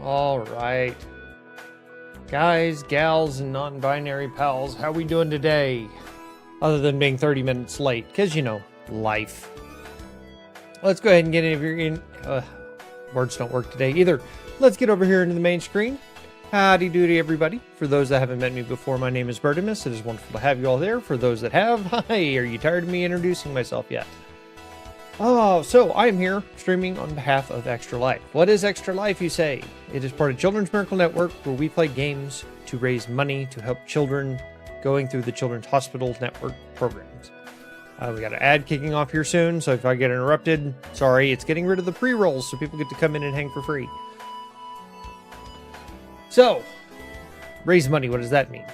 All right. Guys, gals, and non-binary pals, how we doing today? Other than being 30 minutes late, because, you know, life. Let's go ahead and get in. Words don't work today either. Let's get over here into the main screen. Howdy doody, everybody. For those that haven't met me before, my name is Bertimus. It is wonderful to have you all there. For those that have, hi, are you tired of me introducing myself yet? Oh, so I am here streaming on behalf of Extra Life. What is Extra Life, you say? It is part of Children's Miracle Network, where we play games to raise money to help children going through the Children's Hospital Network programs. We got an ad kicking off here soon, so if I get interrupted, sorry, it's getting rid of the pre-rolls so people get to come in and hang for free. So, raise money, what does that mean?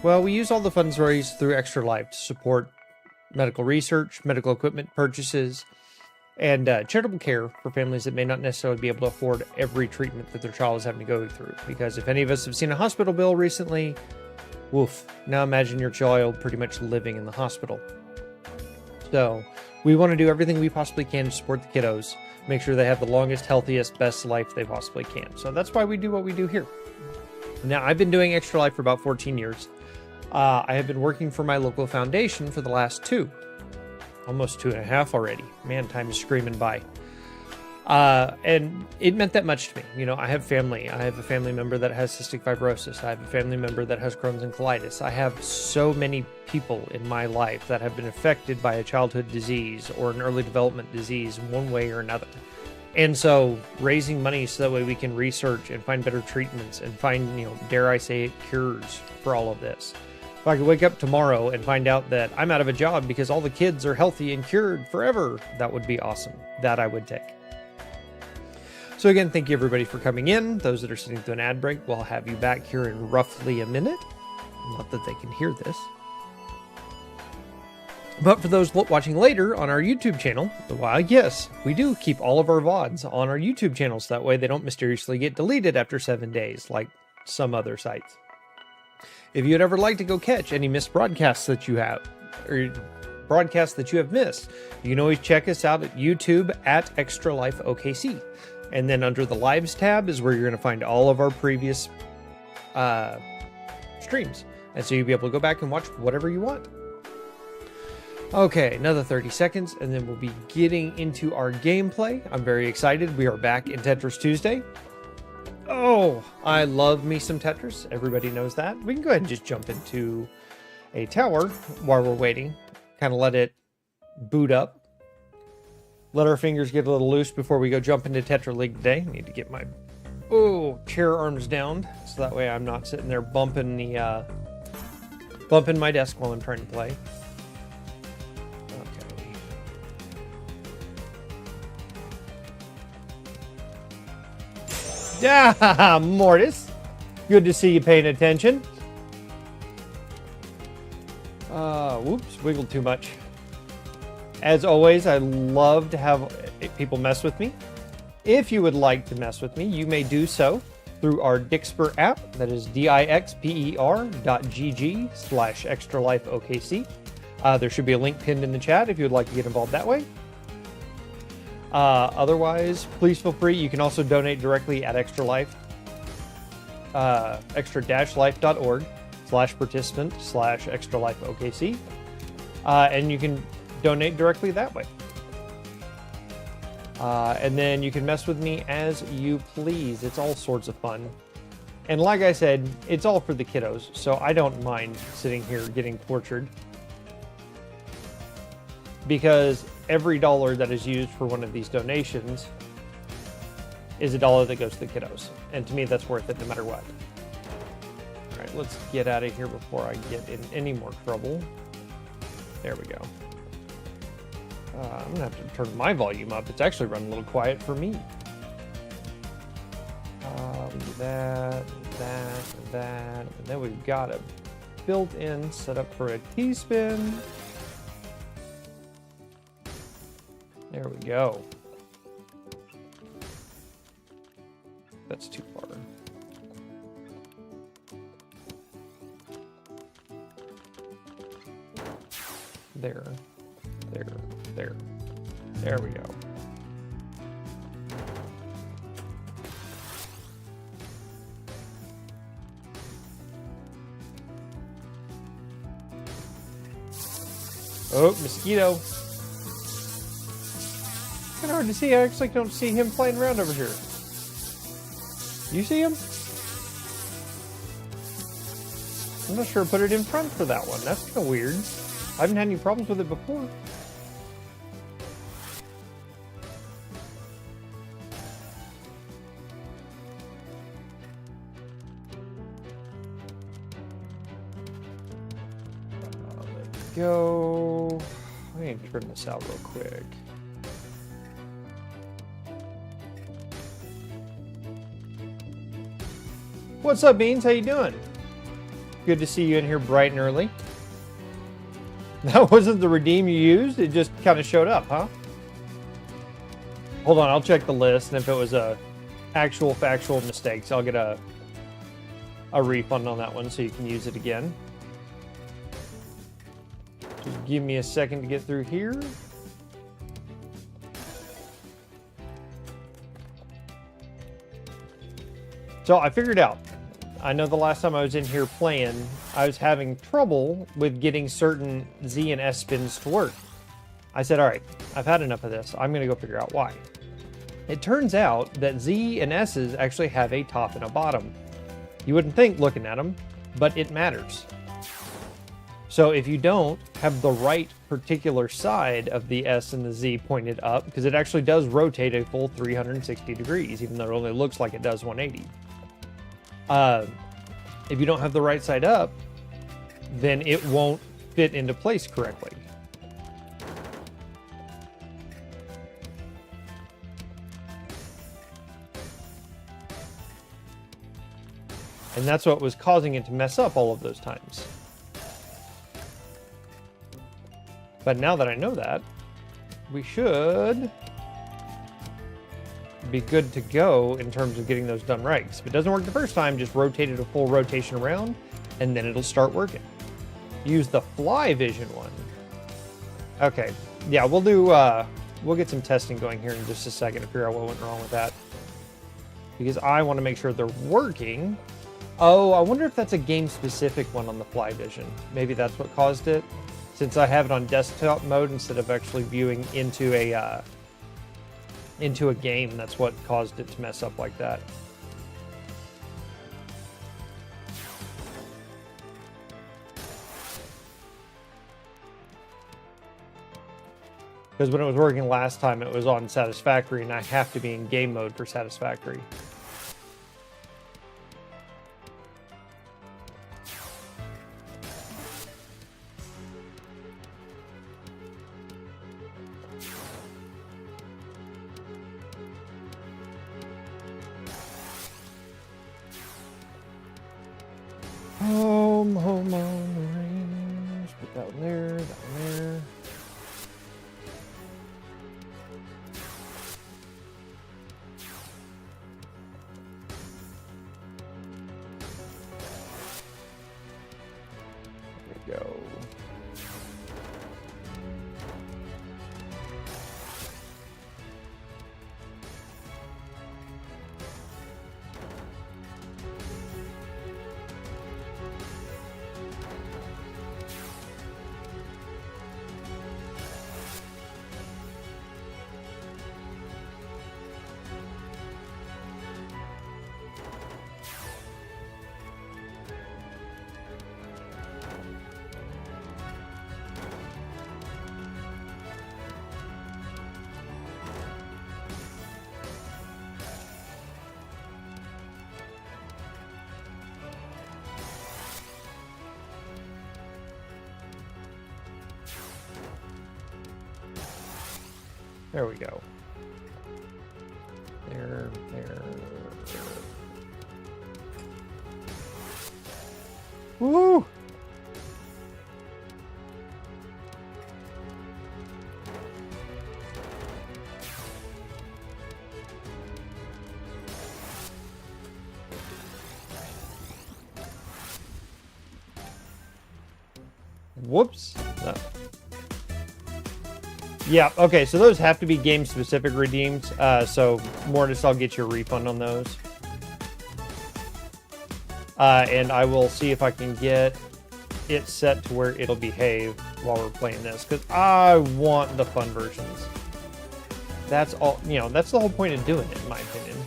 Well, we use all the funds raised through Extra Life to support medical research, medical equipment purchases, and charitable care for families that may not necessarily be able to afford every treatment that their child is having to go through. Because if any of us have seen a hospital bill recently, woof, now imagine your child pretty much living in the hospital. So, we want to do everything we possibly can to support the kiddos, make sure they have the longest, healthiest, best life they possibly can. So that's why we do what we do here. Now, I've been doing Extra Life for about 14 years. I have been working for my local foundation for the last almost 2.5 already. Man, time is screaming by. And it meant that much to me. You know, I have family. I have a family member that has cystic fibrosis. I have a family member that has Crohn's and colitis. I have so many people in my life that have been affected by a childhood disease or an early development disease in one way or another. And so raising money so that way we can research and find better treatments and find, you know, dare I say it, cures for all of this. If I could wake up tomorrow and find out that I'm out of a job because all the kids are healthy and cured forever, that would be awesome. That I would take. So again, thank you everybody for coming in. Those that are sitting through an ad break, we'll have you back here in roughly a minute. Not that they can hear this. But for those watching later on our YouTube channel, why, yes, we do keep all of our VODs on our YouTube channels. That way they don't mysteriously get deleted after 7 days, like some other sites. If you'd ever like to go catch any missed broadcasts that you have, or broadcasts that you have missed, you can always check us out at YouTube at Extra Life OKC. And then under the Lives tab is where you're going to find all of our previous streams. And so you'll be able to go back and watch whatever you want. Okay, another 30 seconds, and then we'll be getting into our gameplay. I'm very excited. We are back in Tetris Tuesday. Oh, I love me some Tetris. Everybody knows that. We can go ahead and just jump into a tower while we're waiting. Kind of let it boot up. Let our fingers get a little loose before we go jump into Tetra League today. Need to get my chair arms down so that way I'm not sitting there bumping my desk while I'm trying to play. Yeah, Mortis. Good to see you paying attention. Whoops, wiggled too much. As always, I love to have people mess with me. If you would like to mess with me, you may do so through our Dixper app. That is dixper.gg/extralifeokc. There should be a link pinned in the chat if you would like to get involved that way. Otherwise, please feel free. You can also donate directly at Extra Life, extra-life.org/participant/extralifeokc. And you can donate directly that way. And then you can mess with me as you please. It's all sorts of fun. And like I said, it's all for the kiddos, so I don't mind sitting here getting tortured. Because every dollar that is used for one of these donations is a dollar that goes to the kiddos. And to me, that's worth it no matter what. All right, let's get out of here before I get in any more trouble. There we go. I'm going to have to turn my volume up. It's actually running a little quiet for me. We do that, and then we've got a built-in setup for a T-spin. There we go. That's too far. There. There we go. Oh, mosquito. Kind of hard to see. I actually don't see him flying around over here. You see him? I'm not sure I put it in front for that one. That's kind of weird. I haven't had any problems with it before. Let's go. Let me trim this out real quick. What's up, Beans? How you doing? Good to see you in here bright and early. That wasn't the redeem you used? It just kind of showed up, huh? Hold on, I'll check the list, and if it was a actual factual mistakes, I'll get a refund on that one so you can use it again. Just give me a second to get through here. So I figured out. I know the last time I was in here playing, I was having trouble with getting certain Z and S spins to work. I said, all right, I've had enough of this. I'm going to go figure out why. It turns out that Z and S's actually have a top and a bottom. You wouldn't think looking at them, but it matters. So if you don't have the right particular side of the S and the Z pointed up, because it actually does rotate a full 360 degrees, even though it only looks like it does 180. If you don't have the right side up, then it won't fit into place correctly. And that's what was causing it to mess up all of those times. But now that I know that, we should be good to go in terms of getting those done right. If it doesn't work the first time, just rotate it a full rotation around, and then it'll start working. Use the fly vision one. Okay, yeah, we'll do. We'll get some testing going here in just a second to figure out what went wrong with that, because I want to make sure they're working. Oh, I wonder if that's a game-specific one on the fly vision. Maybe that's what caused it, since I have it on desktop mode instead of actually viewing into a game. That's what caused it to mess up like that. Because when it was working last time, it was on satisfactory, and I have to be in game mode for satisfactory. Home on the range. Put that one there, that one there. There we go. There we go. There. Woo! Whoops. No. Yeah, okay, so those have to be game-specific redeems, so Mortis, I'll get you a refund on those. And I will see if I can get it set to where it'll behave. while we're playing this, because I want the fun versions. That's all, you know, that's the whole point of doing it, in my opinion.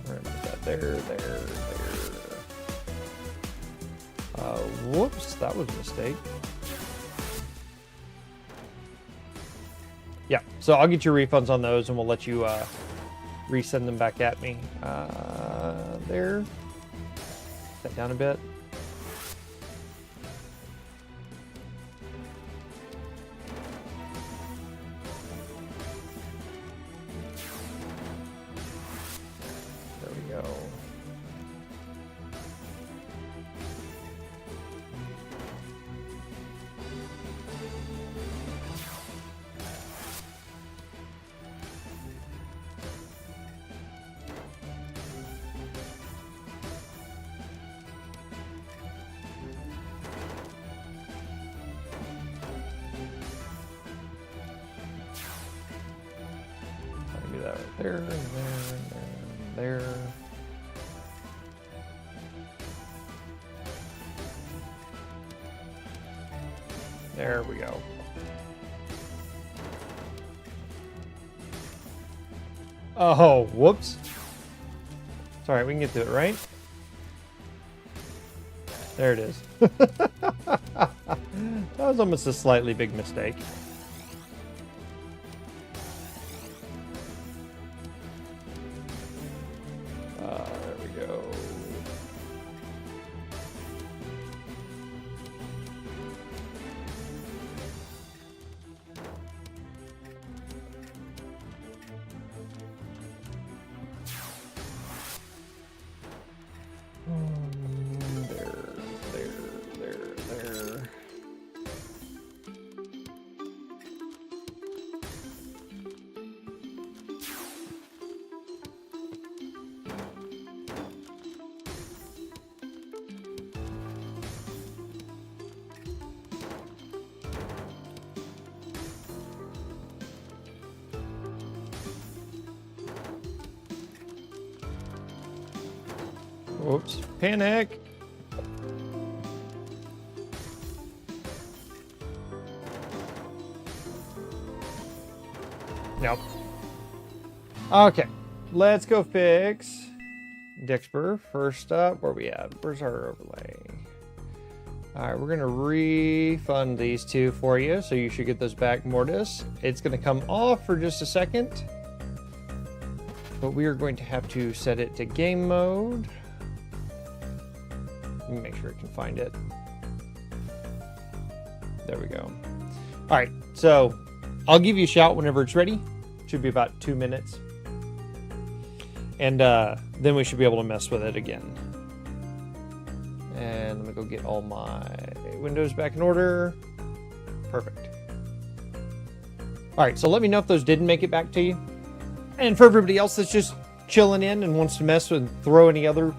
We're gonna put that there. Whoops, that was a mistake. Yeah, so I'll get your refunds on those and we'll let you resend them back at me. There. Set down a bit. There we go. Do that right there, and there. There we go. Oh, whoops. It's alright, we can get to it, right? There it is. That was almost a slightly big mistake. There we go. There. Whoops. Panic. Nope. Okay. Let's go fix Dixper. First up, where we at? Where's our overlay? Alright, we're going to refund these two for you, so you should get those back, Mortis. It's going to come off for just a second, but we are going to have to set it to game mode. Let me make sure I can find it. There we go. Alright, so I'll give you a shout whenever it's ready. Should be about 2 minutes. And then we should be able to mess with it again. And let me go get all my windows back in order. Perfect. Alright, so let me know if those didn't make it back to you. And for everybody else that's just chilling in and wants to mess with and throw any other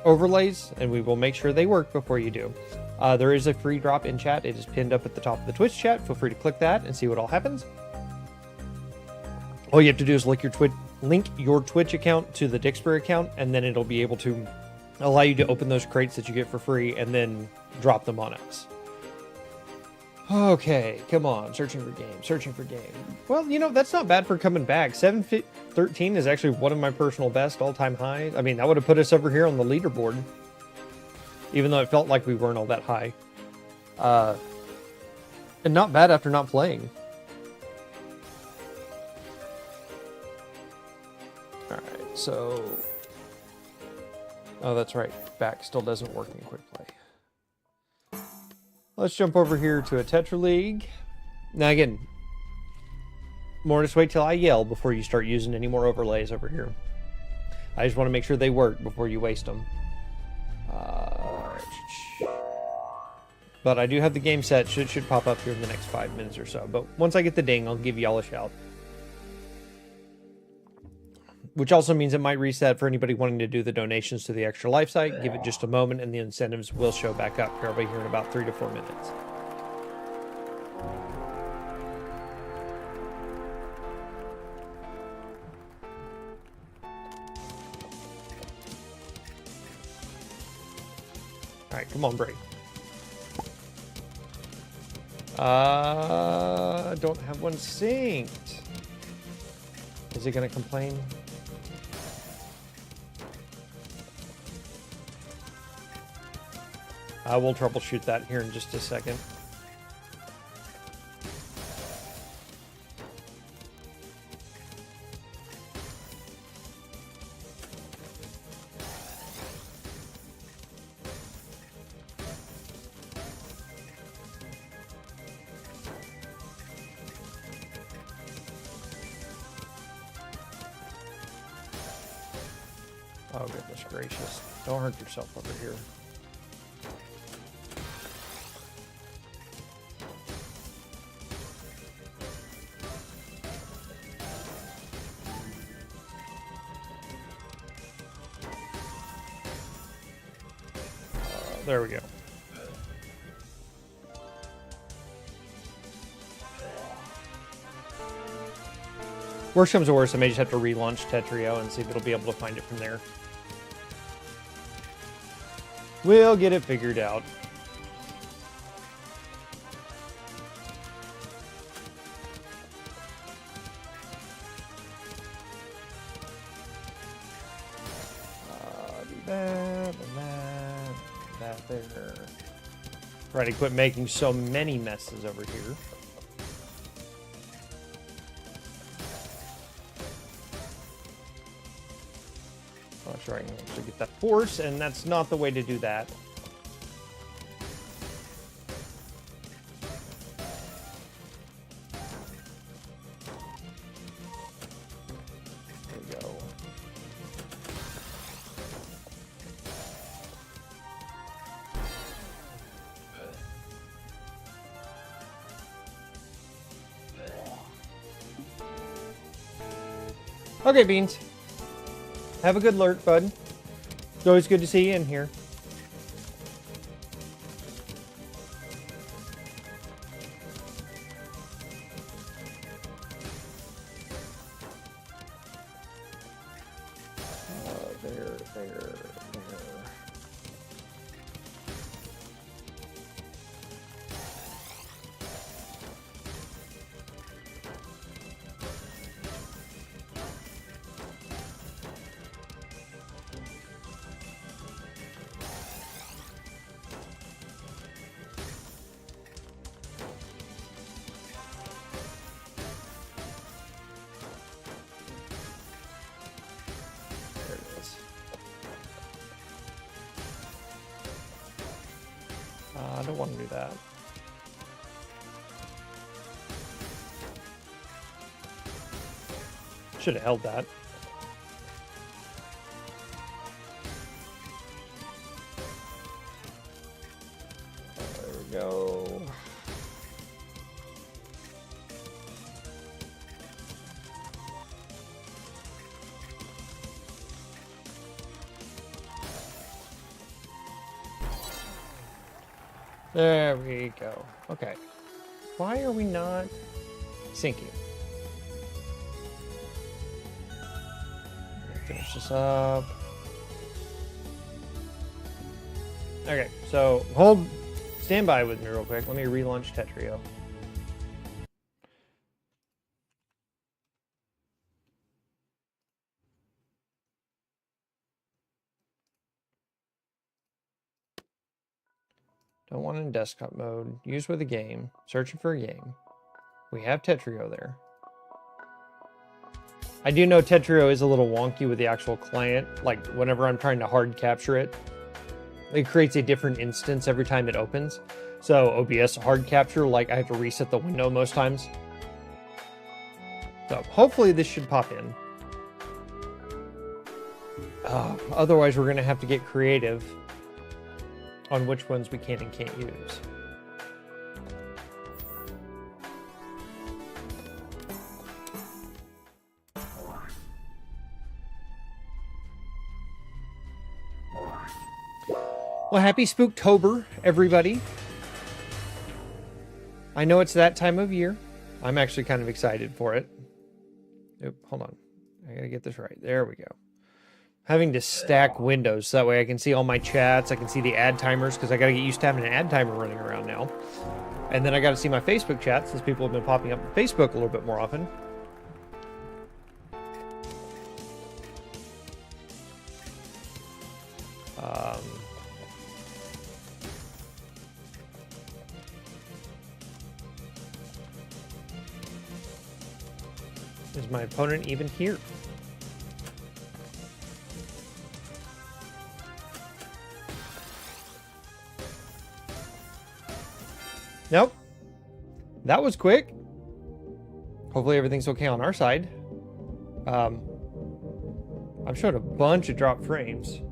overlays, and we will make sure they work before you do. There is a free drop in chat. It is pinned up at the top of the Twitch chat. Feel free to click that and see what all happens. All you have to do is link your Twitch account to the Dixper account, and then it'll be able to allow you to open those crates that you get for free and then drop them on us. Okay, come on. Searching for game. Well, you know, that's not bad for coming back. 713 is actually one of my personal best all-time highs. I mean, that would have put us over here on the leaderboard, even though it felt like we weren't all that high. And not bad after not playing. Alright, so... Oh, that's right. Back still doesn't work in quick play. Let's jump over here to a Tetra League. Now again, Mortis, wait till I yell before you start using any more overlays over here. I just want to make sure they work before you waste them. But I do have the game set. Should pop up here in the next 5 minutes or so. But once I get the ding, I'll give y'all a shout. Which also means it might reset for anybody wanting to do the donations to the Extra Life site. Give it just a moment and the incentives will show back up probably here in about 3 to 4 minutes. Alright, come on, break. Don't have one synced. Is it gonna complain? I will troubleshoot that here in just a second. Oh, goodness gracious. Don't hurt yourself over here. There we go. Worst comes to worst, I may just have to relaunch Tetrio and see if it'll be able to find it from there. We'll get it figured out. That there. Try to quit making so many messes over here. I'm sure I can actually get that force, and that's not the way to do that. There we go. Okay, Beans. Have a good lurk, bud. It's always good to see you in here. There. I don't want to do that. Should have held that. There we go. There we go. Okay. Why are we not syncing? Finish this up. Okay, so stand by with me real quick. Let me relaunch Tetrio. Don't want it in desktop mode. Use with a game. Searching for a game. We have Tetrio there. I do know Tetrio is a little wonky with the actual client. Like, whenever I'm trying to hard capture it, it creates a different instance every time it opens. So OBS hard capture, like, I have to reset the window most times. So hopefully this should pop in. Otherwise, we're going to have to get creative on which ones we can and can't use. Well, happy Spooktober, everybody. I know it's that time of year. I'm actually kind of excited for it. Oop, hold on. I gotta get this right. There we go. Having to stack windows so that way I can see all my chats. I can see the ad timers because I got to get used to having an ad timer running around now. And then I got to see my Facebook chat since people have been popping up on Facebook a little bit more often. Is my opponent even here? Nope. That was quick. Hopefully everything's okay on our side. I'm showing a bunch of drop frames.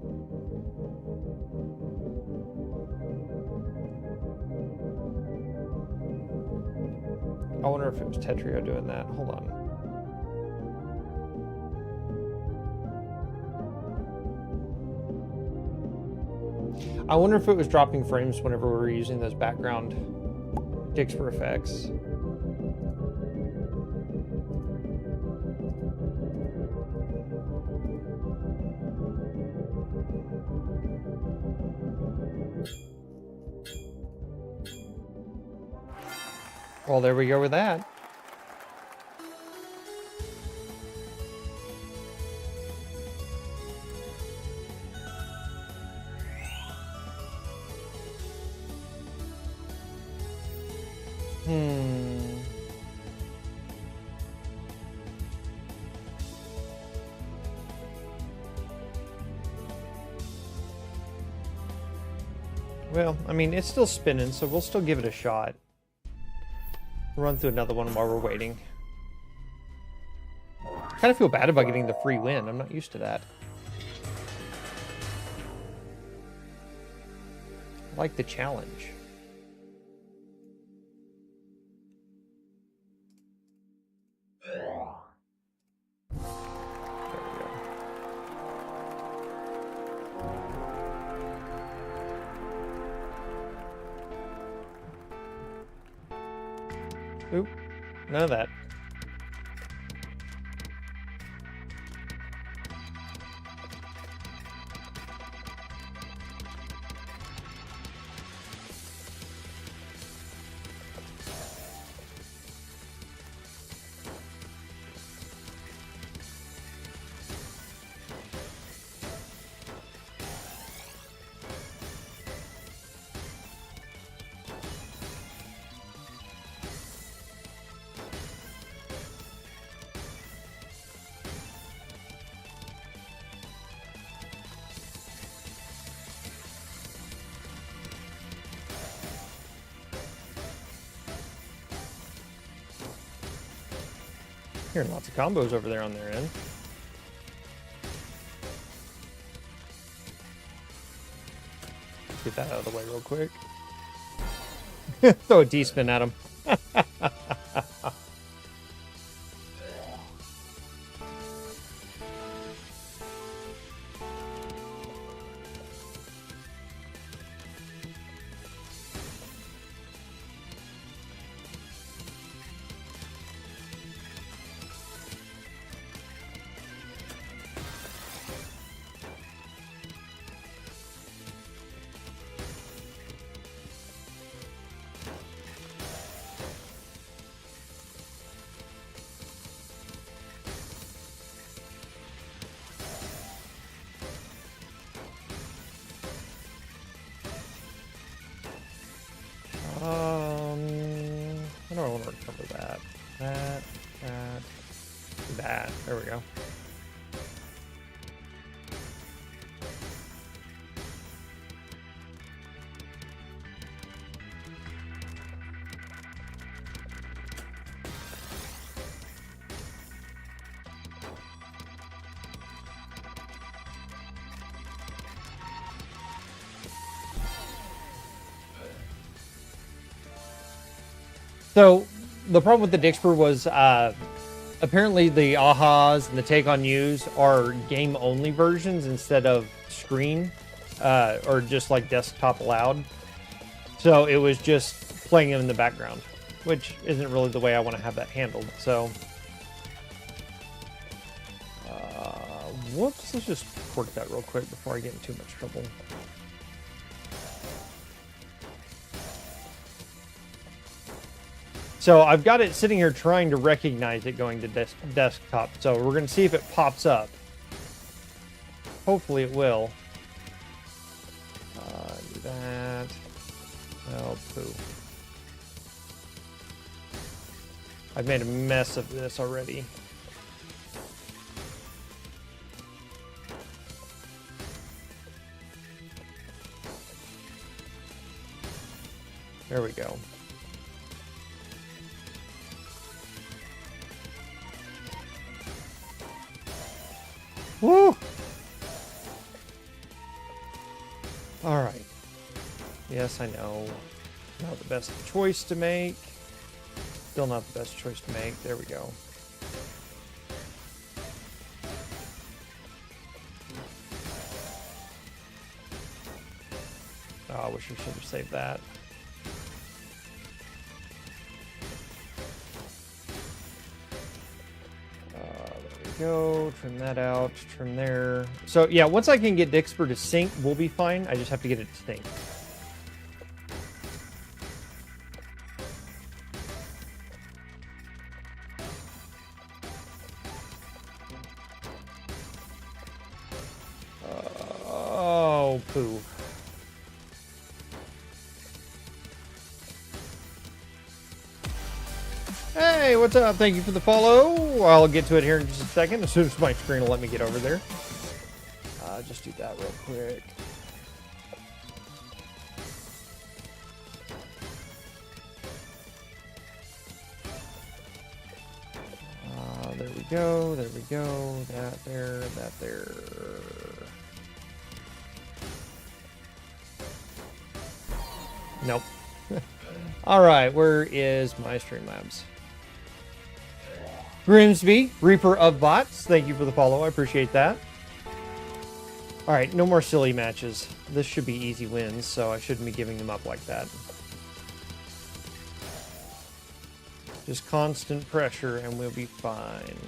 I wonder if it was Tetrio doing that. Hold on. I wonder if it was dropping frames whenever we were using those background Dixper effects. Well, there we go with that. Well, I mean, it's still spinning, so we'll still give it a shot. Run through another one while we're waiting. I kind of feel bad about getting the free win. I'm not used to that. I like the challenge. Oop, none of that. Hearing lots of combos over there on their end. Get that out of the way real quick. Throw a D-spin at him. I don't want to recover that. That. There we go. So the problem with the Dixper was apparently the ahas and the take on yous are game only versions instead of screen or just like desktop allowed. So it was just playing them in the background, which isn't really the way I want to have that handled. So whoops, let's just cork that real quick before I get in too much trouble. So I've got it sitting here trying to recognize it going to desktop. So we're going to see if it pops up. Hopefully it will. Do that. Oh, poo. I've made a mess of this already. There we go. Woo! All right. Yes, I know. Not the best choice to make. Still not the best choice to make. There we go. Oh, I wish I should have saved that. Go trim that out, trim there. So yeah, once I can get Dixper to sync, we'll be fine. I just have to get it to sync. Oh, poo. Hey, what's up? Thank you for the follow. I'll get to it here in just a second, as soon as my screen will let me get over there. Just do that real quick. There we go, there we go. That there, that there. Nope. All right, where is my Streamlabs? Grimsby, Reaper of Bots, thank you for the follow. I appreciate that. All right, no more silly matches. This should be easy wins, so I shouldn't be giving them up like that. Just constant pressure and we'll be fine.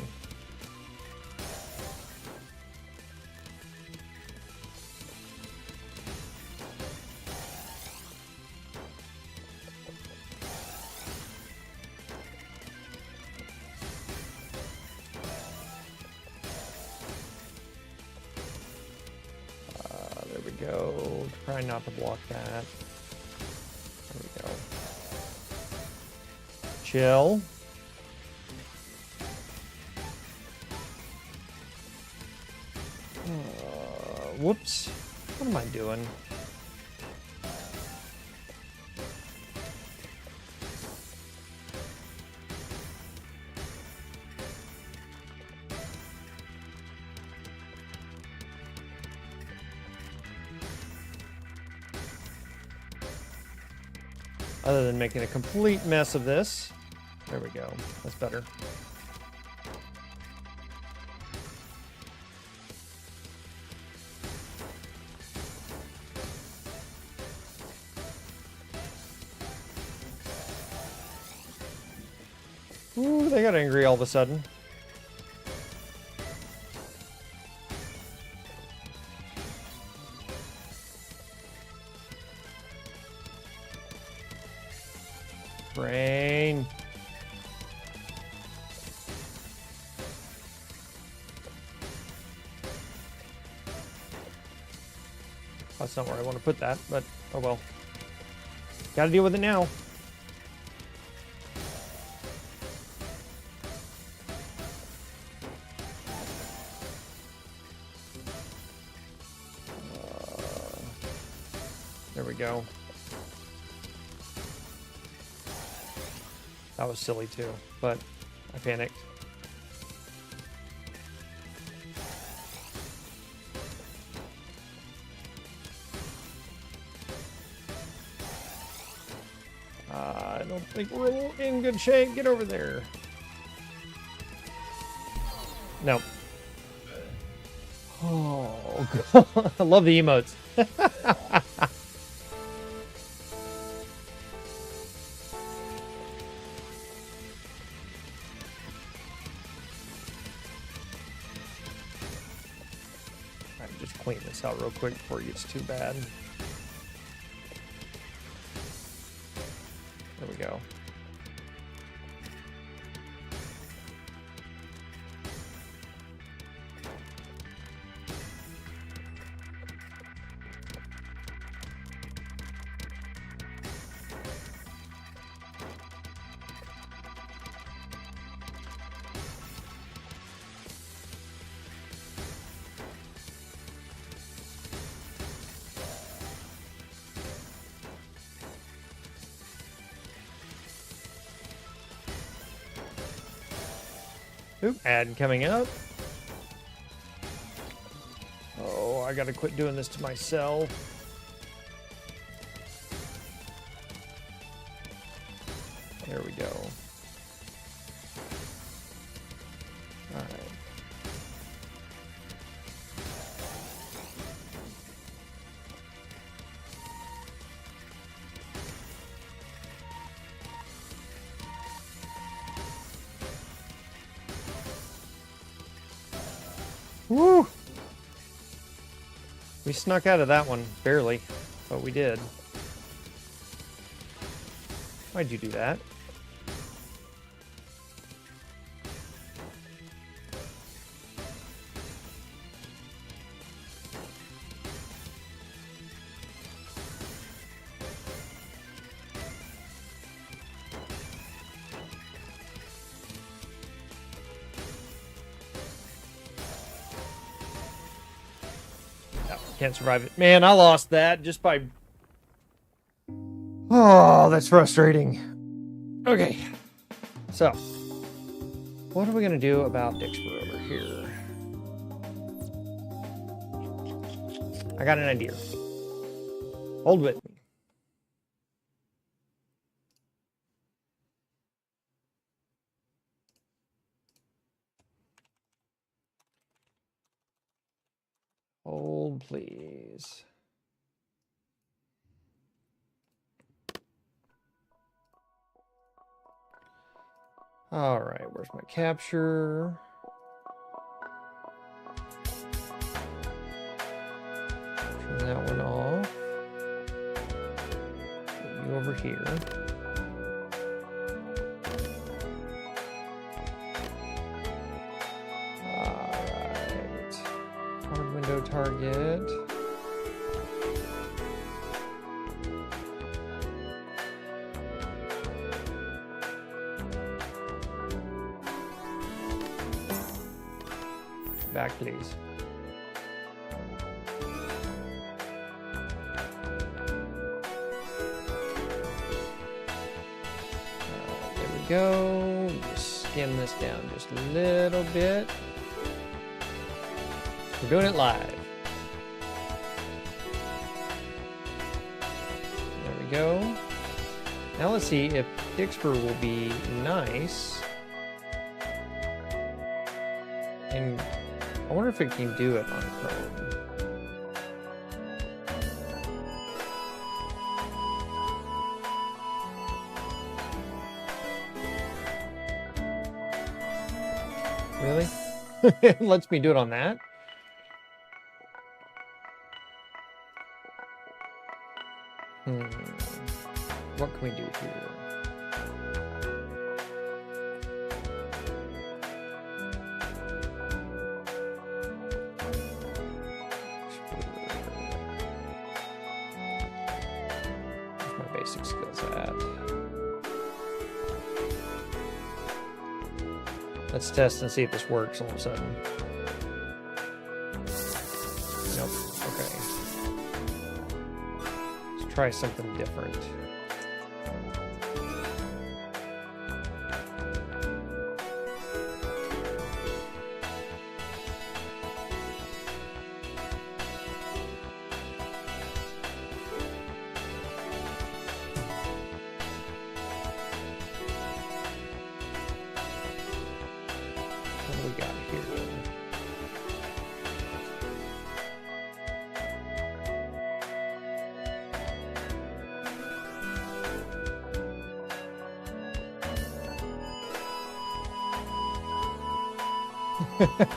There we go. Try not to block that. There we go. Chill. Whoops. What am I doing? Other than making a complete mess of this. There we go. That's better. Ooh, they got angry all of a sudden. Brain. That's not where I want to put that, but oh well. Gotta deal with it now. There we go. That was silly too, but I panicked. I don't think we're in good shape. Get over there. No. Oh, God. I love the emotes. Just clean this out real quick before it gets too bad. There we go. Oop, ad coming up. Oh, I gotta quit doing this to myself. There we go. All right. Woo! We snuck out of that one, barely, but we did. Why'd you do that? Can't survive it. Man, I lost that just by... Oh, that's frustrating. Okay. So, what are we going to do about Dixper over here? I got an idea. Hold with me. Hold, please. All right, where's my capture? Turn that one off. Put you over here. Window target. Back, please. There we go. Just skim this down just a little bit. We're doing it live. There we go. Now let's see if Dixper will be nice. And I wonder if it can do it on Chrome. Really? It lets me do it on that? What can we do here? Where's my basic skills at? Let's test and see if this works all of a sudden. Nope. Okay. Let's try something different. What do we got here?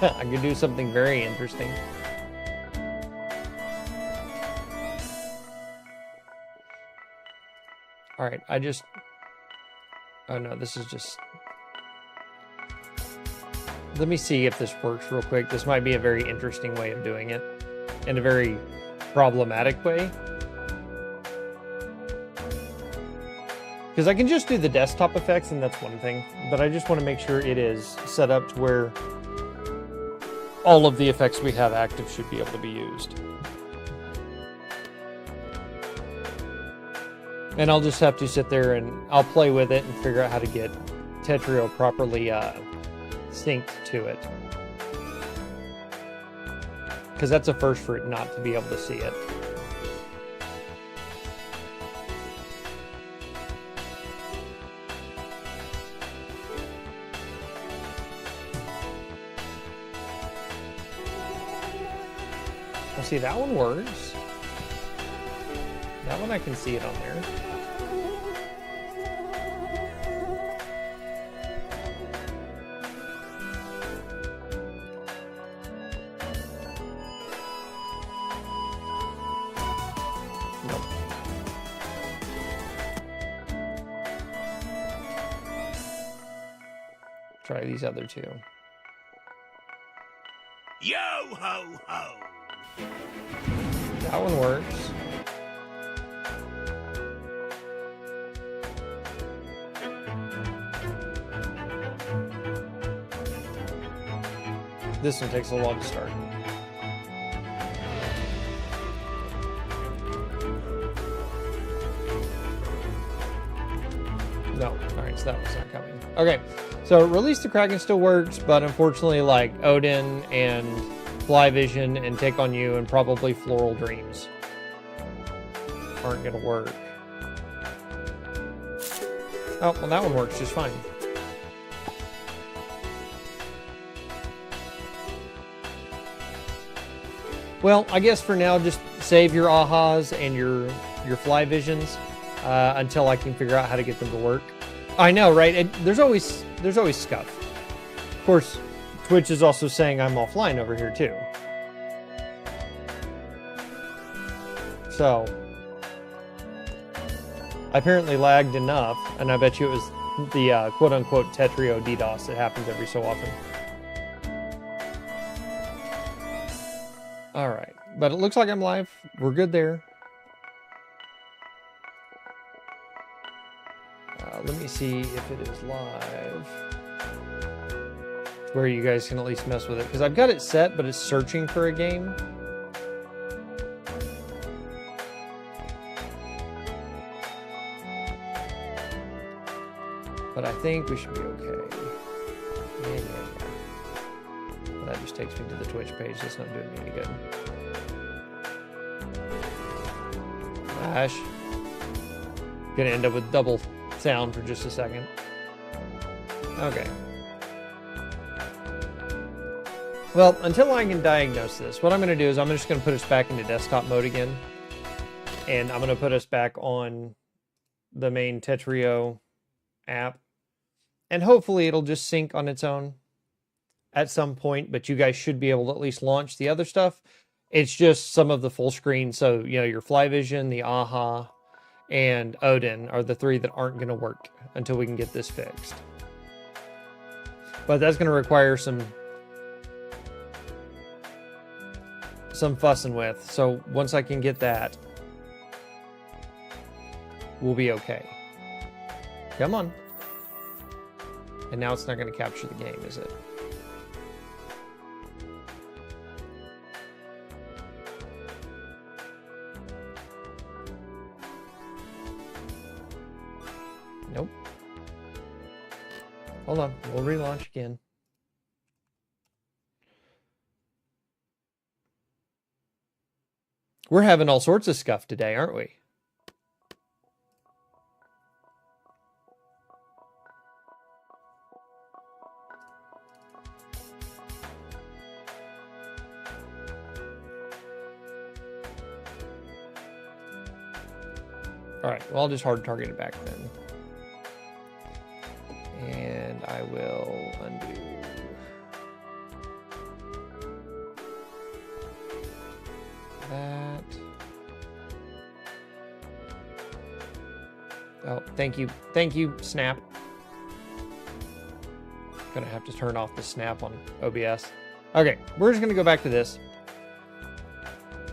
I could do something very interesting. All right, oh no, this is just... Let me see if this works real quick. This might be a very interesting way of doing it, in a very problematic way. Because I can just do the desktop effects, and that's one thing, but I just want to make sure it is set up to where all of the effects we have active should be able to be used. And I'll just have to sit there and I'll play with it and figure out how to get Tetris properly synced to it. Because that's a first for it not to be able to see it. Well, see, that one works. That one I can see it on there. Nope. Try these other two. Yo ho ho! That one works. This one takes a while to start. No. Alright, so that was not coming. Okay, so Release the Kraken still works, but unfortunately, like Odin and Fly Vision and Take on You and probably Floral Dreams aren't going to work. Oh, well, that one works just fine. Well, I guess for now, just save your ahas and your Fly Visions until I can figure out how to get them to work. I know, right? There's always scuff. Of course, Twitch is also saying I'm offline over here too. So I apparently lagged enough, and I bet you it was the quote-unquote Tetrio DDoS that happens every so often. All right, but it looks like I'm live. We're good there. Let me see if it is live, where you guys can at least mess with it, because I've got it set, but it's searching for a game. But I think we should be okay. Yeah. That just takes me to the Twitch page. That's not doing me any good. Gosh. Gonna end up with double sound for just a second. Okay. Well, until I can diagnose this, what I'm gonna do is I'm just gonna put us back into desktop mode again. And I'm gonna put us back on the main Tetrio app. And hopefully it'll just sync on its own at some point, but you guys should be able to at least launch the other stuff. It's just some of the full screen. So, you know, your Fly Vision, the AHA, and Odin are the three that aren't going to work until we can get this fixed. But that's going to require some fussing with. So once I can get that, we'll be okay. Come on. And now it's not going to capture the game, is it? Nope. Hold on. We'll relaunch again. We're having all sorts of scuff today, aren't we? All right, well, I'll just hard target it back then. And I will undo. That. Oh, thank you. Thank you, Snap. Gonna have to turn off the snap on OBS. Okay, we're just gonna go back to this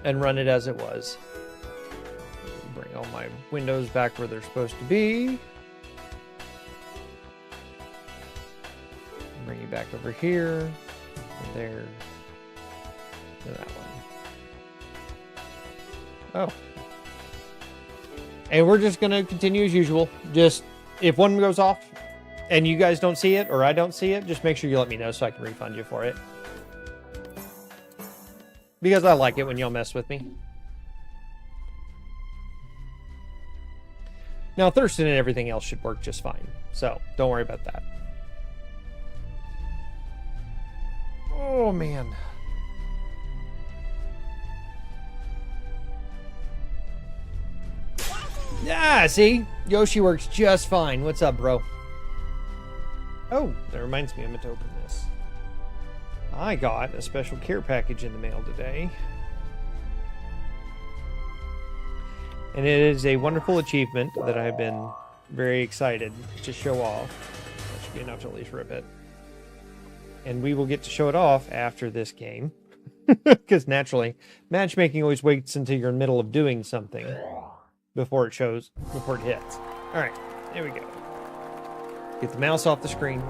and run it as it was. Bring all my windows back where they're supposed to be. Bring you back over here, and there, to that one. Oh. And we're just gonna continue as usual. Just, if one goes off, and you guys don't see it or I don't see it, just make sure you let me know so I can refund you for it. Because I like it when y'all mess with me. Now, Thurston and everything else should work just fine. So, don't worry about that. Oh, man. Yeah, see? Yoshi works just fine. What's up, bro? Oh, that reminds me, I meant to open this. I got a special care package in the mail today. And it is a wonderful achievement that I've been very excited to show off. That should be enough to at least rip it. And we will get to show it off after this game. Because naturally, matchmaking always waits until you're in the middle of doing something before it hits. Alright, there we go. Get the mouse off the screen.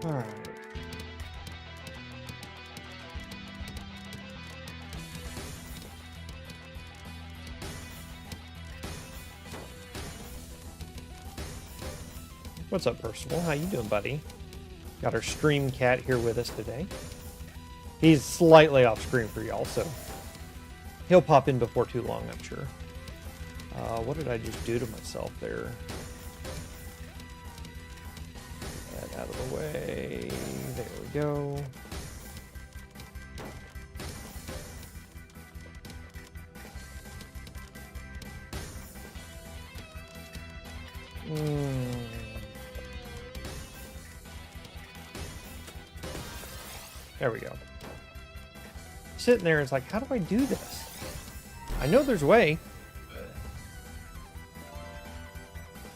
Alright. What's up, Percival? How you doing, buddy? Got our stream cat here with us today. He's slightly off screen for y'all, so he'll pop in before too long, I'm sure. What did I just do to myself there? Get that out of the way. There we go. There we go. Sitting there, it's like, how do I do this? I know there's a way.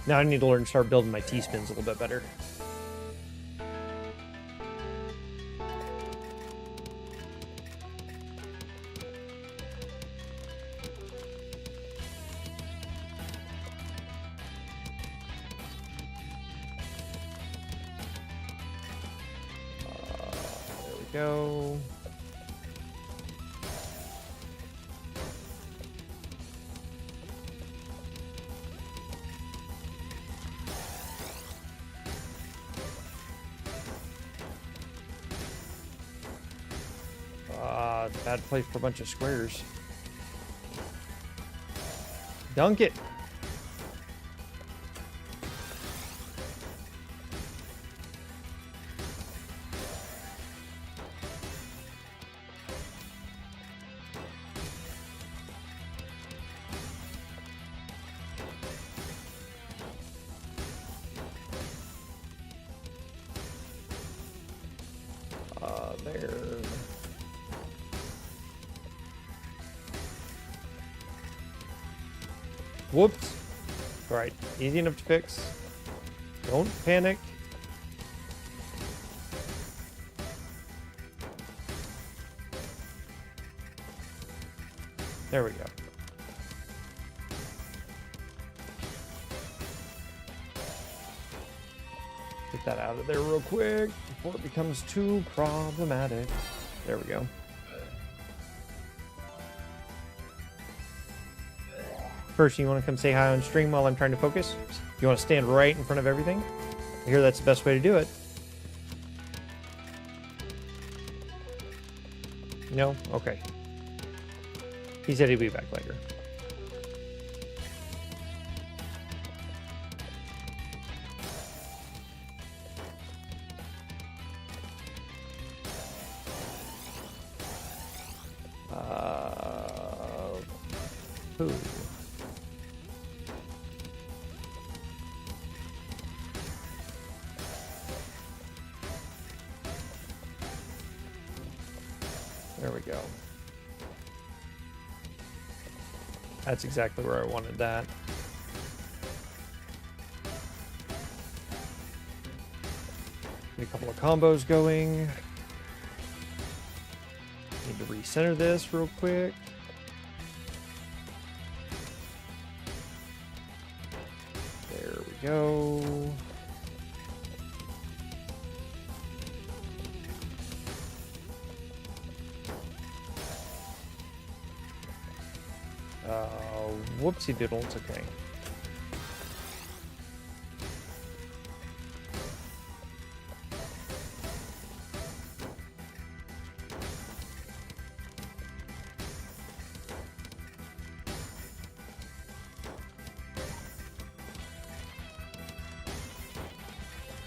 Now I need to learn to start building my T-spins a little bit better. There we go. Bad place for a bunch of squares. Dunk it. There. Whoops. Alright, easy enough to fix. Don't panic. There we go. Get that out of there real quick before it becomes too problematic. There we go. First, you want to come say hi on stream while I'm trying to focus? You want to stand right in front of everything? I hear that's the best way to do it. No? Okay. He said he'd be back later. Ooh. There we go. That's exactly where I wanted that. Get a couple of combos going. Need to recenter this real quick. There we go. Whoopsie doodle, it's okay.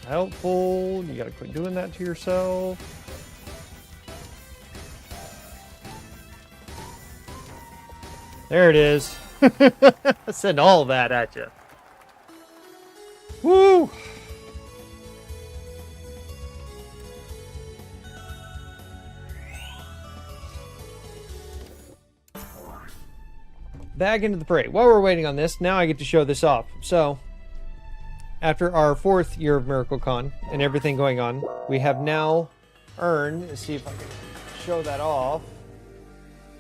Helpful. You gotta quit doing that to yourself. There it is. Send all that at you. Woo! Back into the parade. While we're waiting on this, now I get to show this off. So, after our 4th year of MiracleCon and everything going on, we have now earned, let's see if I can show that off.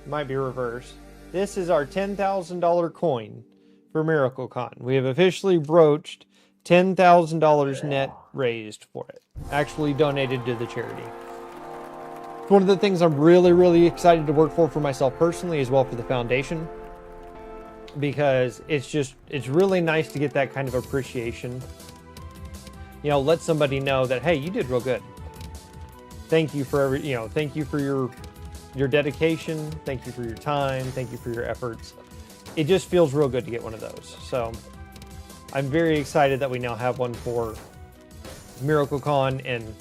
Might be reversed. This is our $10,000 coin for MiracleCon. We have officially broached $10,000 net raised for it. Actually donated to the charity. It's one of the things I'm really, really excited to work for myself personally, as well for the foundation. Because it's really nice to get that kind of appreciation. You know, let somebody know that, hey, you did real good. Thank you for thank you for your dedication. Thank you for your time. Thank you for your efforts. It just feels real good to get one of those. So I'm very excited that we now have one for MiracleCon, and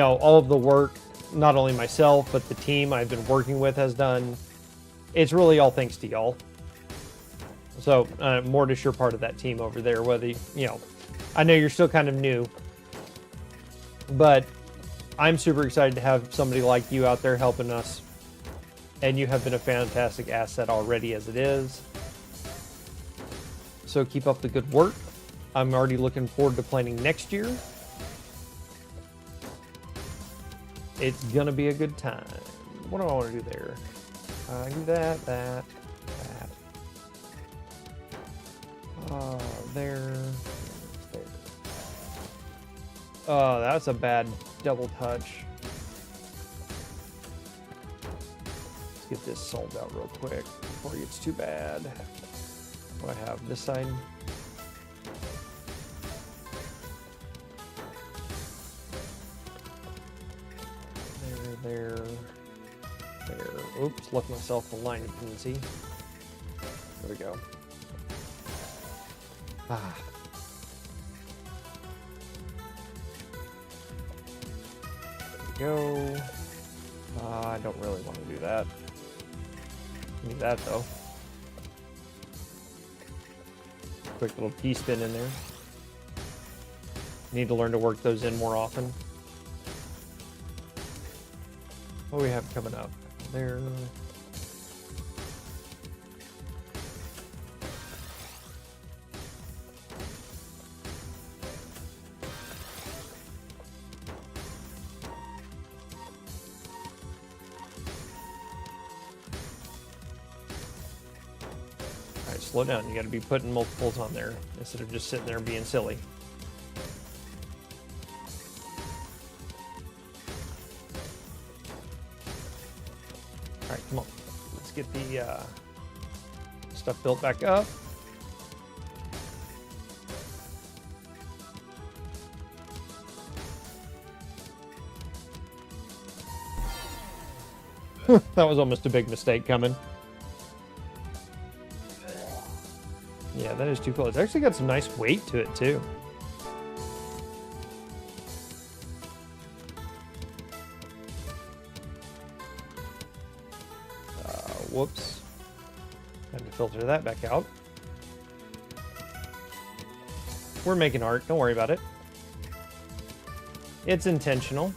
all of the work, not only myself, but the team I've been working with has done. It's really all thanks to y'all. So, Mortis, you're part of that team over there. Whether, I know you're still kind of new, but I'm super excited to have somebody like you out there helping us. And you have been a fantastic asset already as it is. So keep up the good work. I'm already looking forward to planning next year. It's gonna be a good time. What do I want to do there? Do that. There. Oh, that's a bad double touch. Let's get this solved out real quick before it gets too bad. What do I have? This side? There. Oops, left myself a line dependency. There we go. There we go. I don't really want to do that. Need that though. Quick little P-spin in there. Need to learn to work those in more often. What do we have coming up? There. Alright, slow down. You gotta be putting multiples on there instead of just sitting there being silly. Alright, come on. Let's get the stuff built back up. That was almost a big mistake coming. Yeah, that is too close. It's actually got some nice weight to it, too. Whoops. Time to filter that back out. We're making art. Don't worry about it. It's intentional.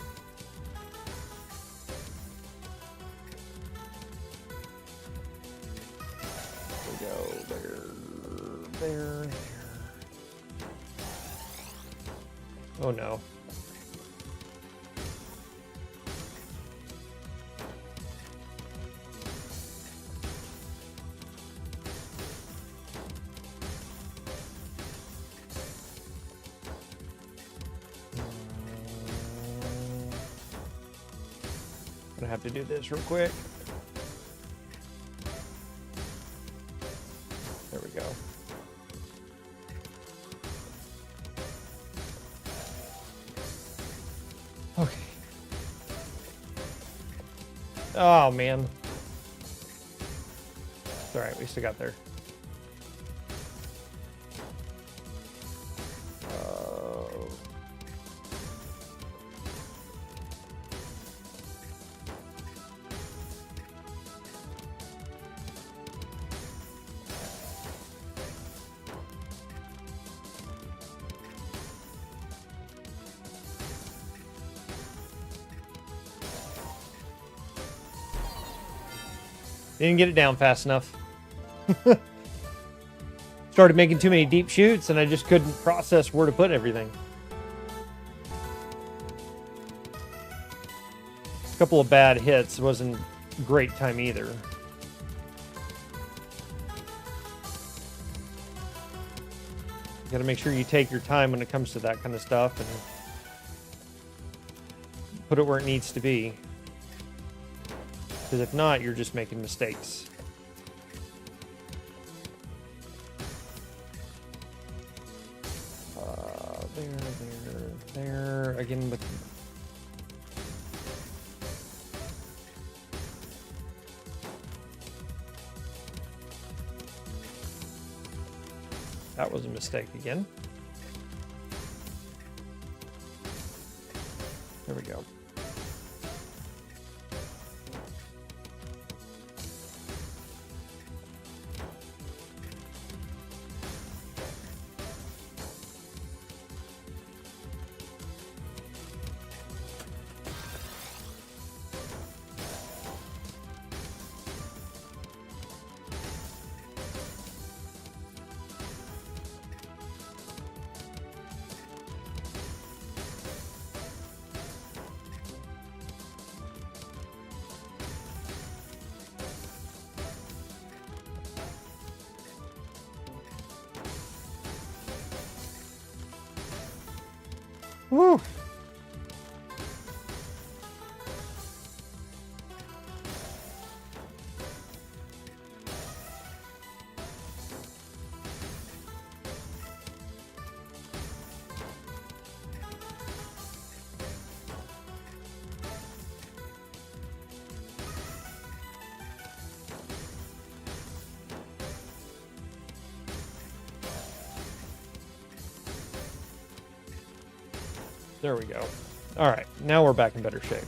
There we go. There. Oh no. I have to do this real quick. There we go. Okay. Oh, man. It's alright, we still got there. Didn't get it down fast enough. Started making too many deep shoots and I just couldn't process where to put everything. A couple of bad hits. Wasn't a great time either. You gotta make sure you take your time when it comes to that kind of stuff and put it where it needs to be. Because if not, you're just making mistakes. There. Again with... That was a mistake again. There we go. Woo! There we go. All right, now we're back in better shape.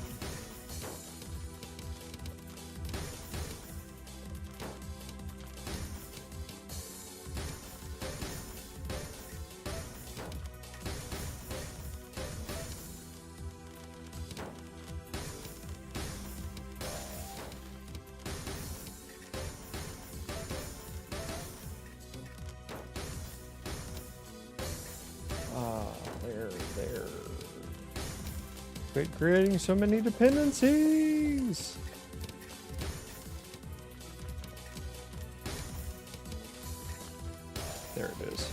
There. Quit creating so many dependencies. There it is.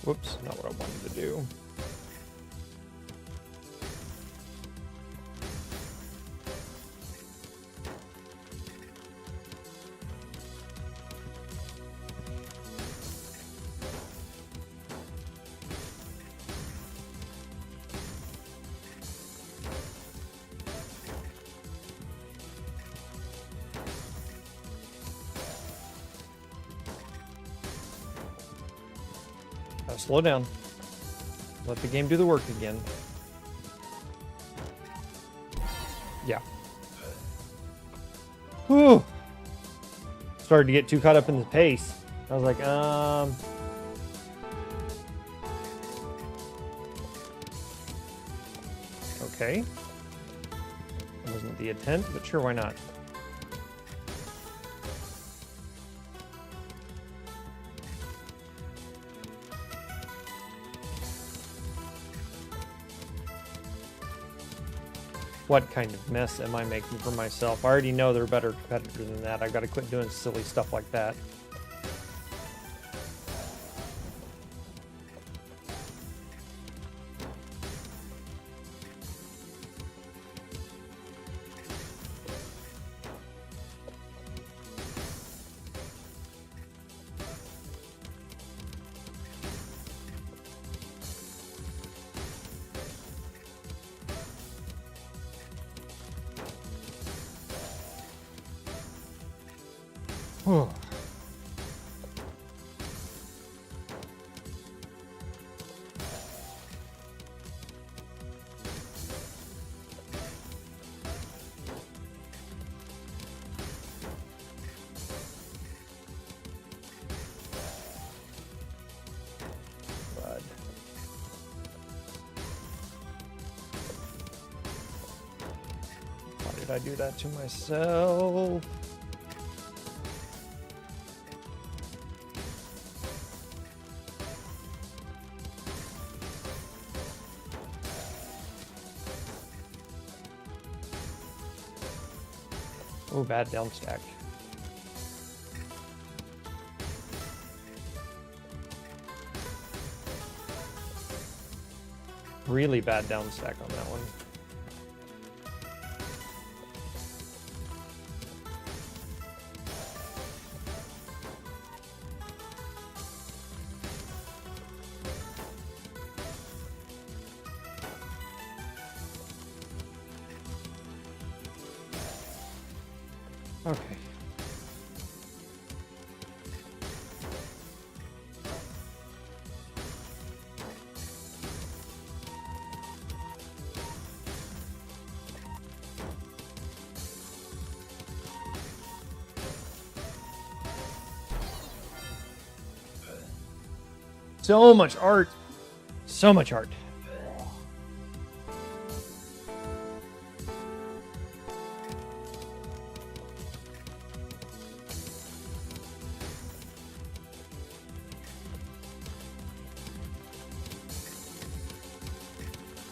Whoops, not what I wanted to do. Slow down. Let the game do the work again. Yeah. Whew. Started to get too caught up in the pace. I was like, okay. That wasn't the intent, but sure, why not? What kind of mess am I making for myself? I already know they're a better competitor than that. I've got to quit doing silly stuff like that. Whew. God. Why did I do that to myself? Oh, bad down stack. Really bad down stack on that one. Okay. So much art. So much art.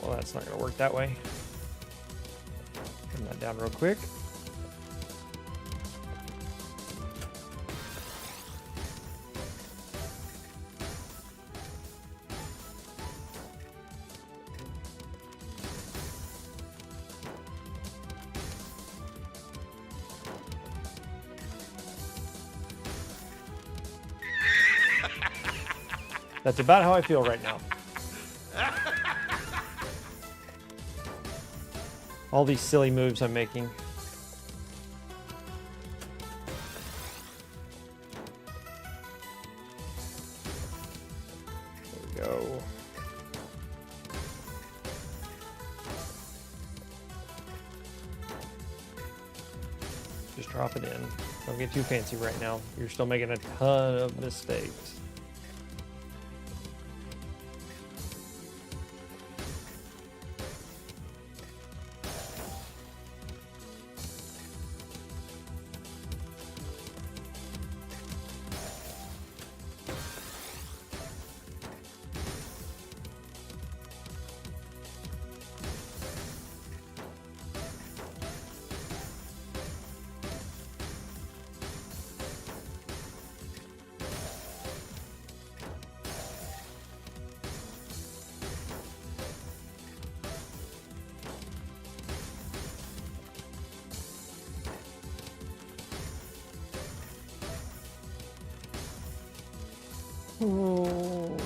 Well, that's not going to work that way. Turn that down real quick. That's about how I feel right now. All these silly moves I'm making. There we go. Just drop it in. Don't get too fancy right now. You're still making a ton of mistakes. Oh.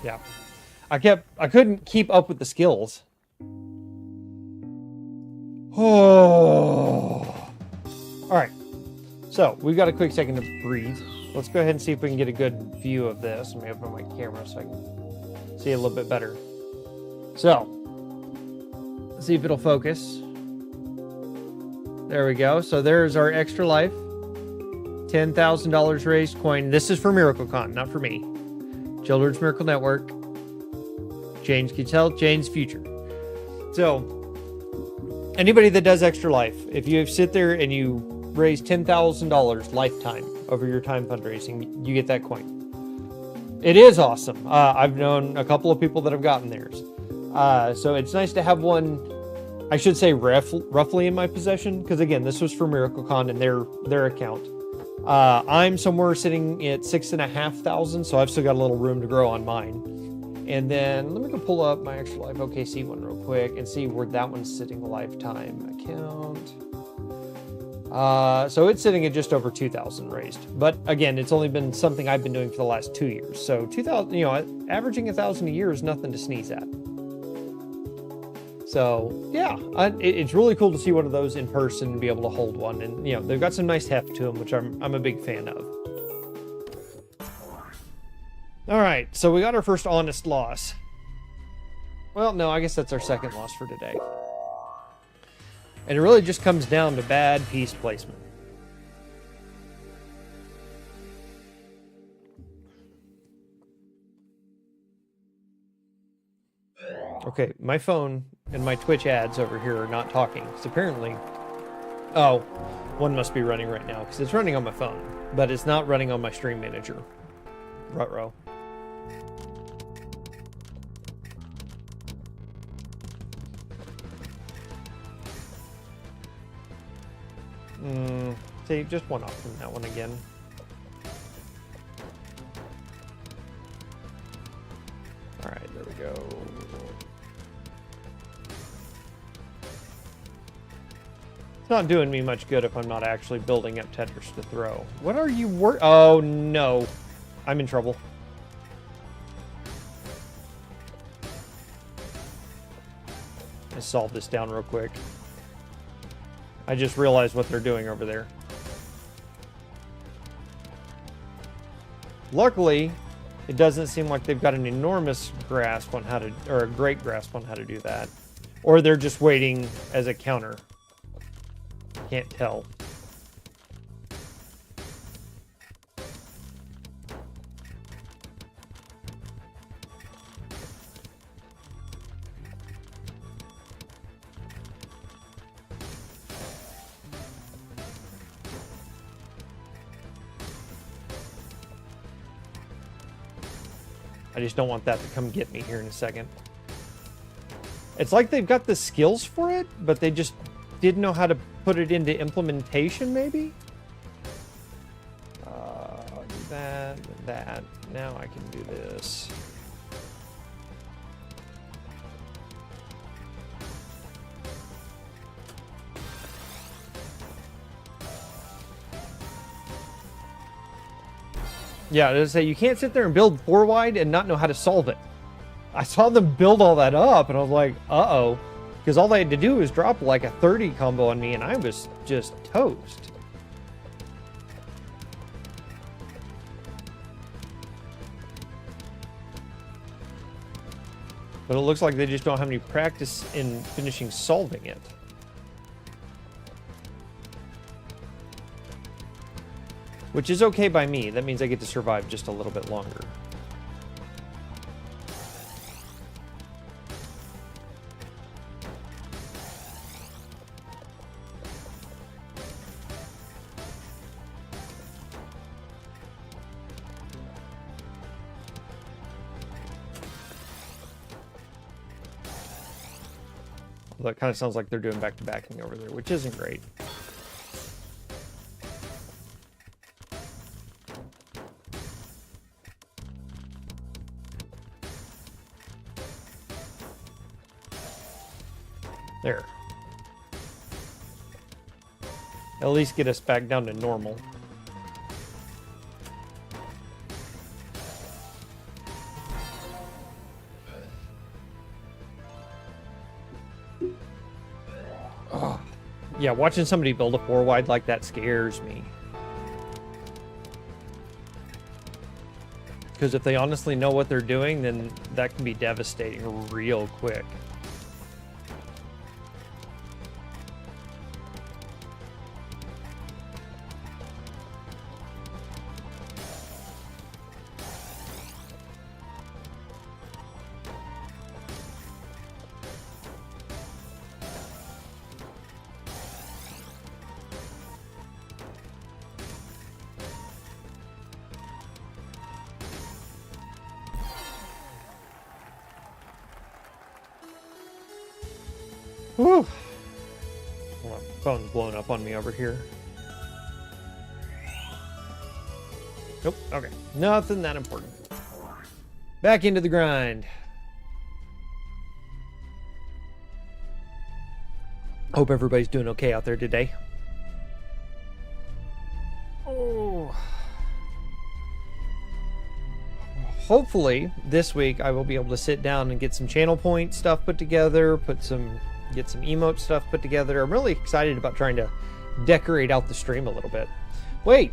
Yeah. I couldn't keep up with the skills. Oh. All right. So we've got a quick second to breathe. Let's go ahead and see if we can get a good view of this. Let me open my camera so I can see a little bit better. So, let's see if it'll focus. There we go. So there's our extra life. $10,000 raised coin. This is for MiracleCon, not for me. Children's Miracle Network. Jane's Kids Health, Jane's Future. So, anybody that does extra life, if you sit there and you raise $10,000 lifetime over your time fundraising, you get that coin. It is awesome. I've known a couple of people that have gotten theirs. So it's nice to have one, I should say roughly in my possession, because again, this was for MiracleCon and their account. I'm somewhere sitting at 6,500, so I've still got a little room to grow on mine. And then let me go pull up my Extra Life OKC one real quick and see where that one's sitting. Lifetime account. So it's sitting at just over 2,000 raised. But again, it's only been something I've been doing for the last 2 years. So 2,000, averaging 1,000 a year is nothing to sneeze at. So yeah, it's really cool to see one of those in person and be able to hold one. And they've got some nice heft to them, which I'm a big fan of. All right, so we got our first honest loss. Well, no, I guess that's our second loss for today. And it really just comes down to bad piece placement. Okay, my phone and my Twitch ads over here are not talking. Because apparently... Oh, one must be running right now. Because it's running on my phone. But it's not running on my stream manager. Ruh-roh. See, just one off from that one again. Alright, there we go. It's not doing me much good if I'm not actually building up Tetris to throw. What are you Oh, no. I'm in trouble. Let's solve this down real quick. I just realized what they're doing over there. Luckily, it doesn't seem like they've got an enormous grasp on how to, or a great grasp on how to do that. Or they're just waiting as a counter. Can't tell. I just don't want that to come get me here in a second. It's like they've got the skills for it, but they just didn't know how to put it into implementation, maybe? Do that, that. Now I can do this. Yeah, as I say, you can't sit there and build 4 wide and not know how to solve it. I saw them build all that up, and I was like, uh-oh. Because all they had to do was drop like a 30 combo on me, and I was just toast. But it looks like they just don't have any practice in finishing solving it. Which is okay by me. That means I get to survive just a little bit longer. Although it kind of sounds like they're doing back-to-backing over there, which isn't great. There. At least get us back down to normal. Yeah, watching somebody build a 4-wide like that scares me. Because if they honestly know what they're doing, then that can be devastating real quick. Whew. My phone's blowing up on me over here. Nope. Okay. Nothing that important. Back into the grind. Hope everybody's doing okay out there today. Oh. Hopefully, this week I will be able to sit down and get some channel point stuff put together, get some emote stuff put together. I'm really excited about trying to decorate out the stream a little bit. Wait,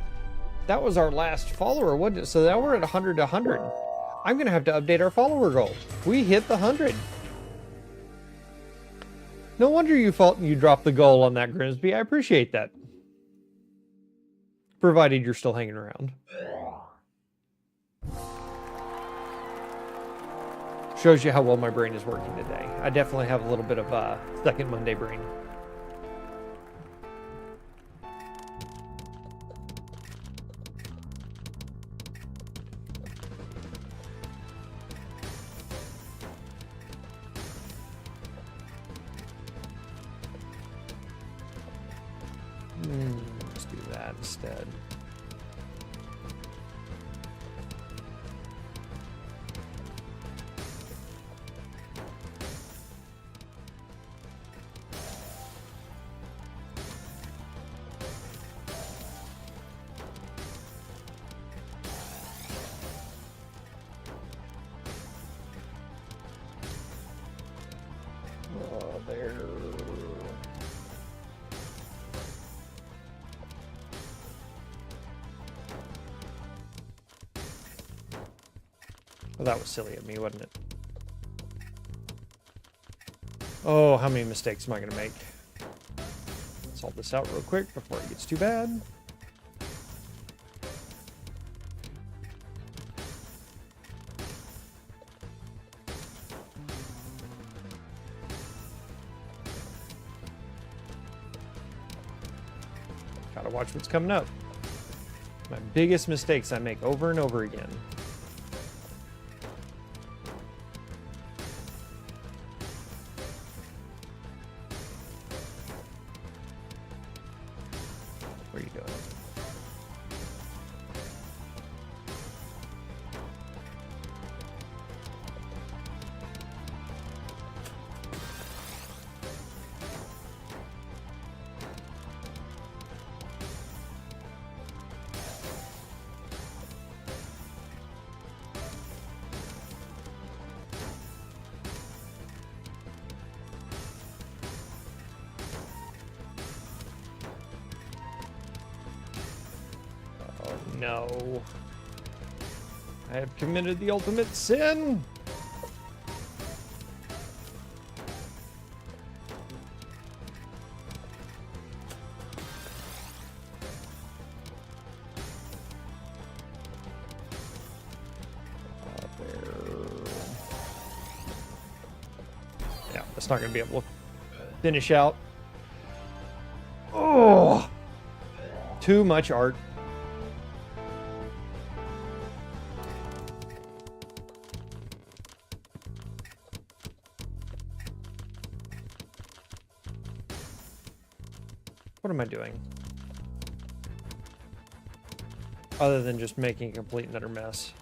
that was our last follower, wasn't it? So now we're at 100 to 100. I'm going to have to update our follower goal. We hit the 100. No wonder you dropped the goal on that, Grimsby. I appreciate that. Provided you're still hanging around. Shows you how well my brain is working today. I definitely have a little bit of second Monday brain. Let's do that instead. There. Well, that was silly of me, wasn't it? Oh, how many mistakes am I going to make? Sort this out real quick before it gets too bad. Gotta watch what's coming up. My biggest mistakes I make over and over again. Where are you going? No. I have committed the ultimate sin. Yeah, that's not going to be able to finish out. Oh, too much art. What am I doing? Other than just making a complete and utter mess.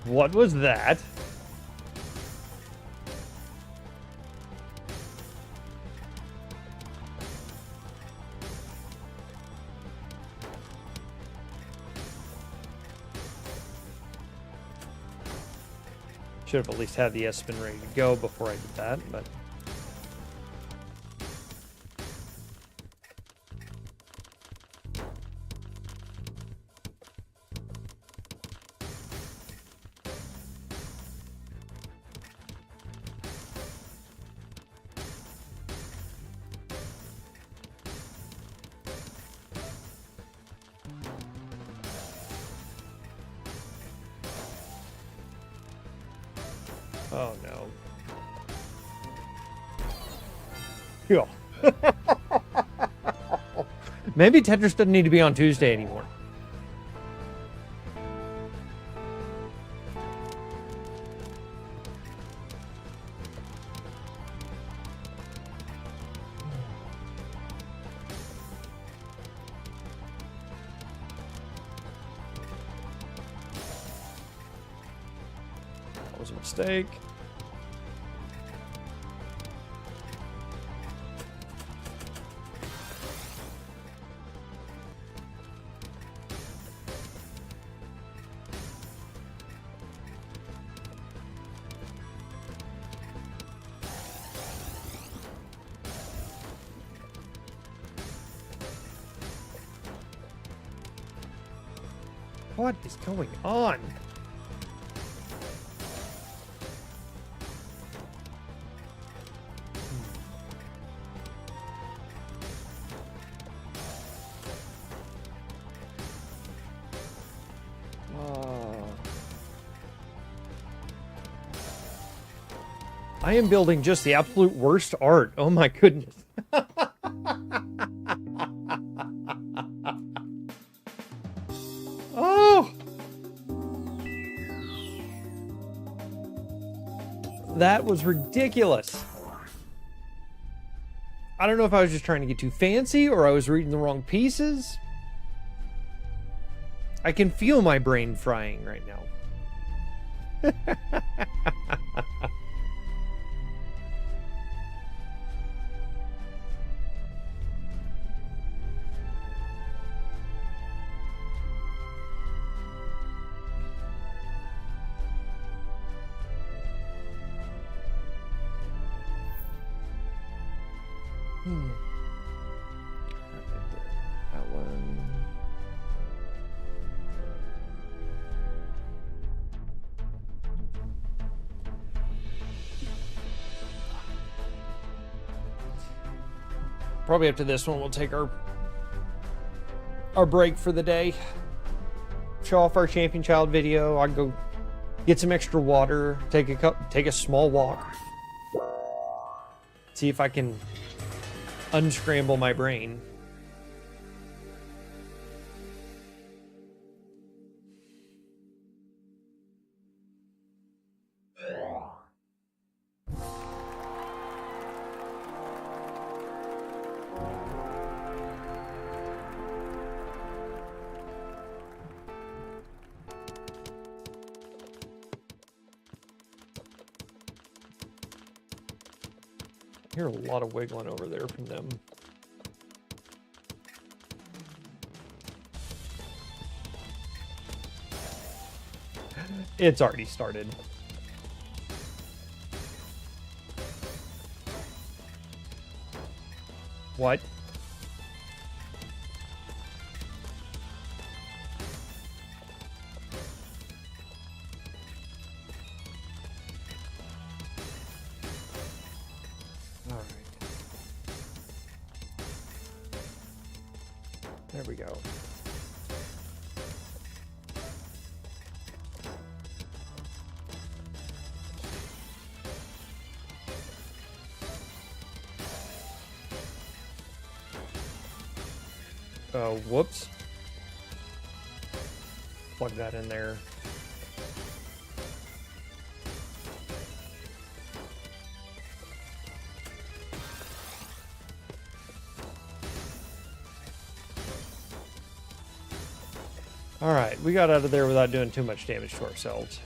What was that? Should have at least had the S-spin ready to go before I did that, but... Oh no. Yeah. Maybe Tetris doesn't need to be on Tuesday anymore. That was a mistake. What is going on? I am building just the absolute worst art. Oh my goodness. Oh! That was ridiculous. I don't know if I was just trying to get too fancy or I was reading the wrong pieces. I can feel my brain frying right now. That one. Probably after this one, we'll take our break for the day. Show off our champion child video. I'll go get some extra water. Take a small walk. See if I can unscramble my brain. I hear a lot of wiggling over there from them. It's already started. What? All right. There we go. Oh, whoops. Plug that in there. Alright, we got out of there without doing too much damage to ourselves.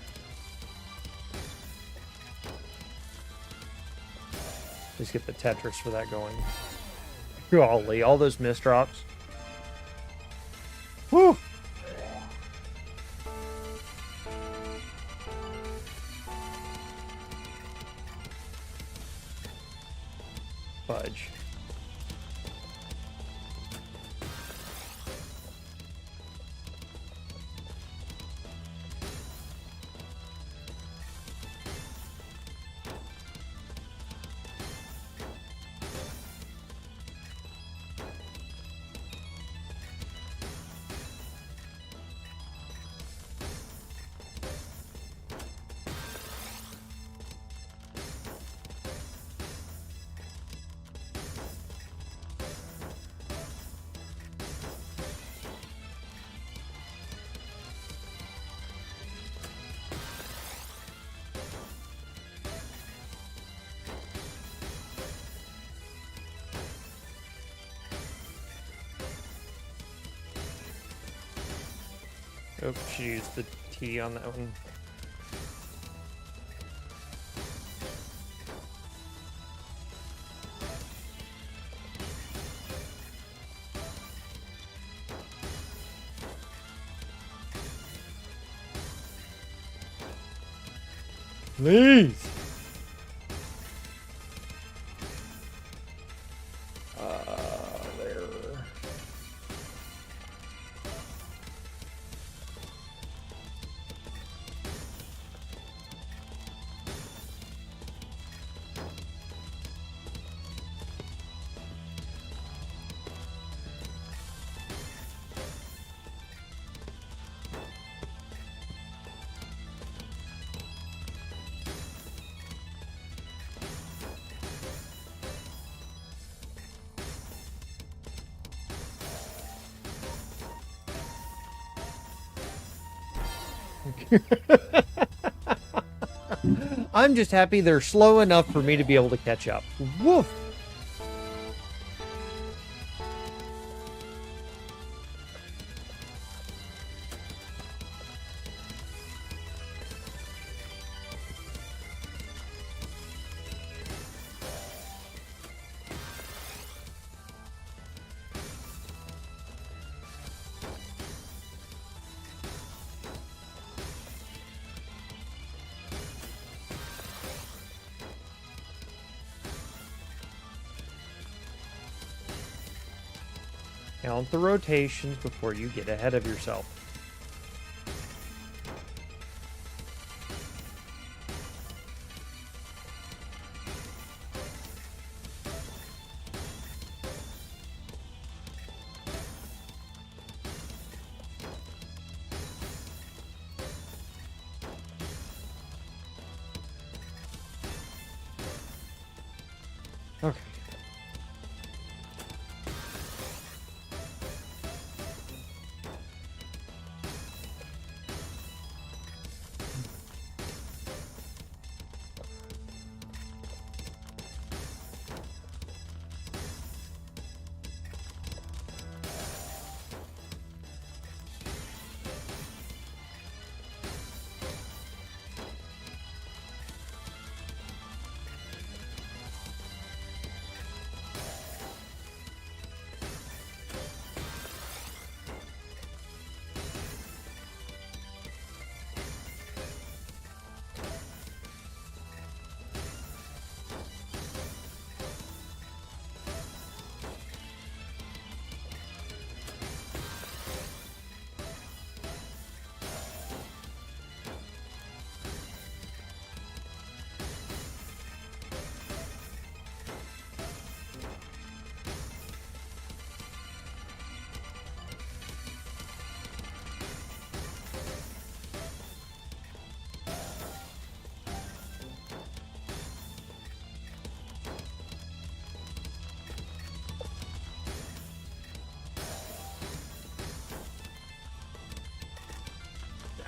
Let's get the Tetris for that going. Golly, all those misdrops. Woo! Fudge. Oh, she used the T on that one. Please. There. I'm just happy they're slow enough for me to be able to catch up. Woof! Count the rotations before you get ahead of yourself. Okay.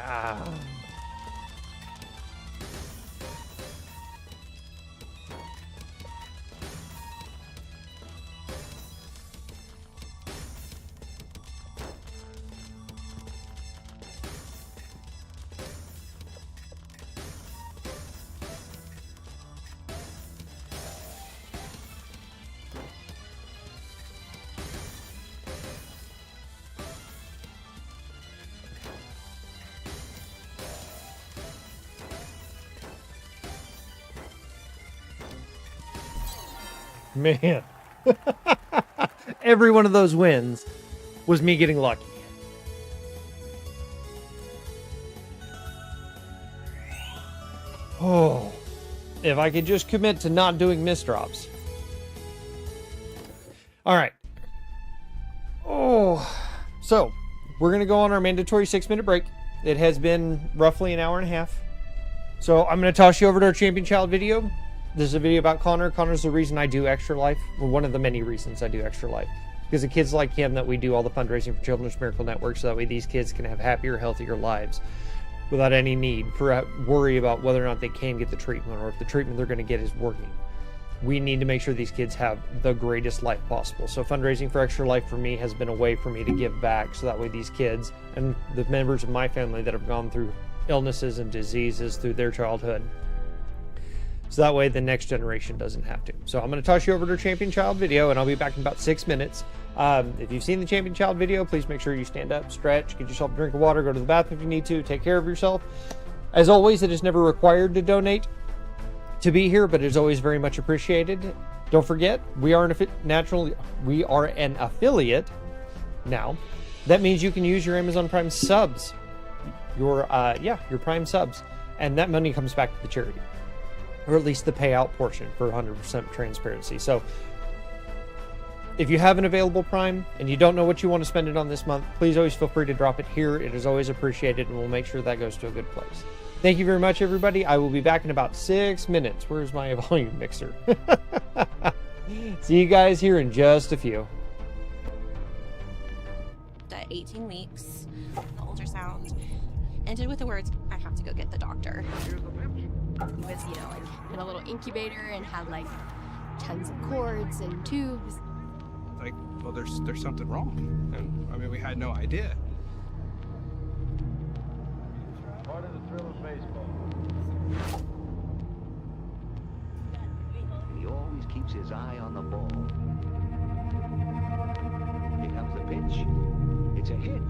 Ah. Man. Every one of those wins was me getting lucky. Oh, if I could just commit to not doing misdrops. All right. Oh, so we're going to go on our mandatory 6-minute break. It has been roughly an hour and a half. So I'm going to toss you over to our champion child video. This is a video about Connor. Connor's the reason I do Extra Life. Well, one of the many reasons I do Extra Life. Because of kids like him that we do all the fundraising for Children's Miracle Network, so that way these kids can have happier, healthier lives without any need for worry about whether or not they can get the treatment or if the treatment they're going to get is working. We need to make sure these kids have the greatest life possible. So fundraising for Extra Life for me has been a way for me to give back, so that way these kids and the members of my family that have gone through illnesses and diseases through their childhood, so that way the next generation doesn't have to. So I'm going to toss you over to Champion Child video, and I'll be back in about 6 minutes. If you've seen the Champion Child video, please make sure you stand up, stretch, get yourself a drink of water, go to the bathroom if you need to, take care of yourself. As always, it is never required to donate to be here, but it is always very much appreciated. Don't forget, we are an affiliate now. That means you can use your Amazon Prime subs, your Prime subs, and that money comes back to the charity, or at least the payout portion, for 100% transparency. So if you have an available Prime and you don't know what you want to spend it on this month, please always feel free to drop it here. It is always appreciated, and we'll make sure that goes to a good place. Thank you very much, everybody. I will be back in about 6 minutes. Where's my volume mixer? See you guys here in just a few. At 18 weeks, the ultrasound ended with the words, "I have to go get the doctor." He was, like in a little incubator and had like tons of cords and tubes. Like, well, there's something wrong, and I mean, we had no idea. Part of the thrill of baseball. He always keeps his eye on the ball. Here comes the pitch. It's a hit.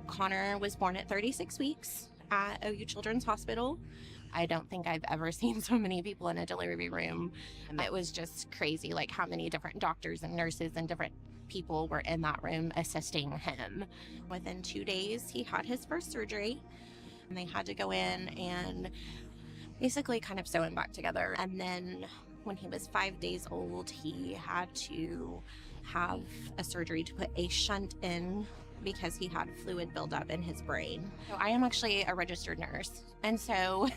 Connor was born at 36 weeks at OU Children's Hospital. I don't think I've ever seen so many people in a delivery room. It was just crazy, like how many different doctors and nurses and different people were in that room assisting him. Within 2 days, he had his first surgery, and they had to go in and basically kind of sew him back together. And then when he was 5 days old, he had to have a surgery to put a shunt in because he had fluid buildup in his brain. So I am actually a registered nurse. And so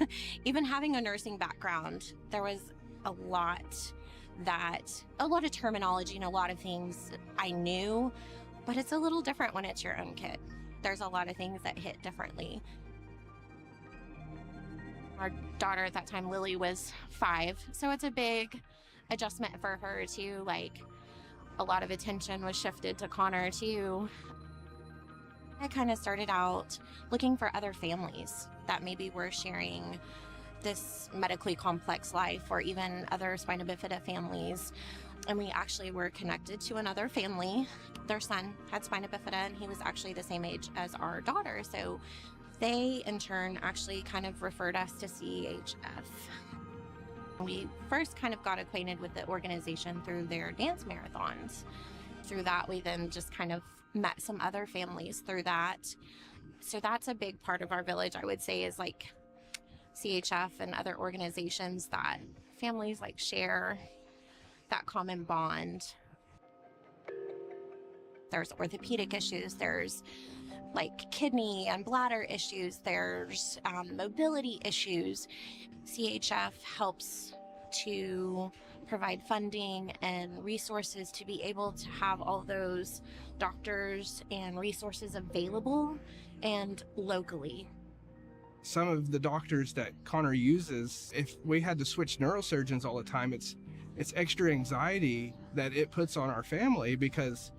even having a nursing background, there was a lot of terminology and a lot of things I knew, but it's a little different when it's your own kid. There's a lot of things that hit differently. Our daughter at that time, Lily, was 5. So it's a big adjustment for her too. Like, a lot of attention was shifted to Connor too. I kind of started out looking for other families that maybe were sharing this medically complex life, or even other spina bifida families. And we actually were connected to another family. Their son had spina bifida, and he was actually the same age as our daughter. So they, in turn, actually kind of referred us to CHF. We first kind of got acquainted with the organization through their dance marathons. Through that, we then just kind of met some other families through that. So that's a big part of our village, I would say, is like CHF and other organizations that families like share that common bond. There's orthopedic issues, there's like kidney and bladder issues, there's mobility issues. CHF helps to provide funding and resources to be able to have all those doctors and resources available and locally. Some of the doctors that Connor uses, if we had to switch neurosurgeons all the time, it's extra anxiety that it puts on our family, because,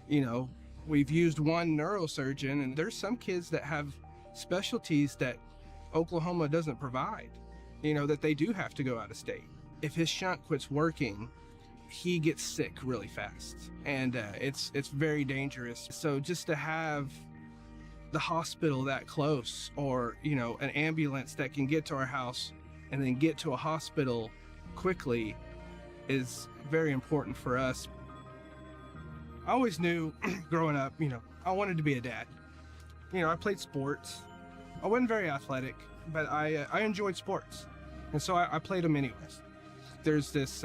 you know, we've used one neurosurgeon, and there's some kids that have specialties that Oklahoma doesn't provide, you know, that they do have to go out of state. If his shunt quits working, he gets sick really fast, and it's very dangerous. So just to have the hospital that close, or, you know, an ambulance that can get to our house and then get to a hospital quickly is very important for us. I always knew growing up, I wanted to be a dad. I played sports. I wasn't very athletic, but I enjoyed sports. And so I played them anyways. There's this,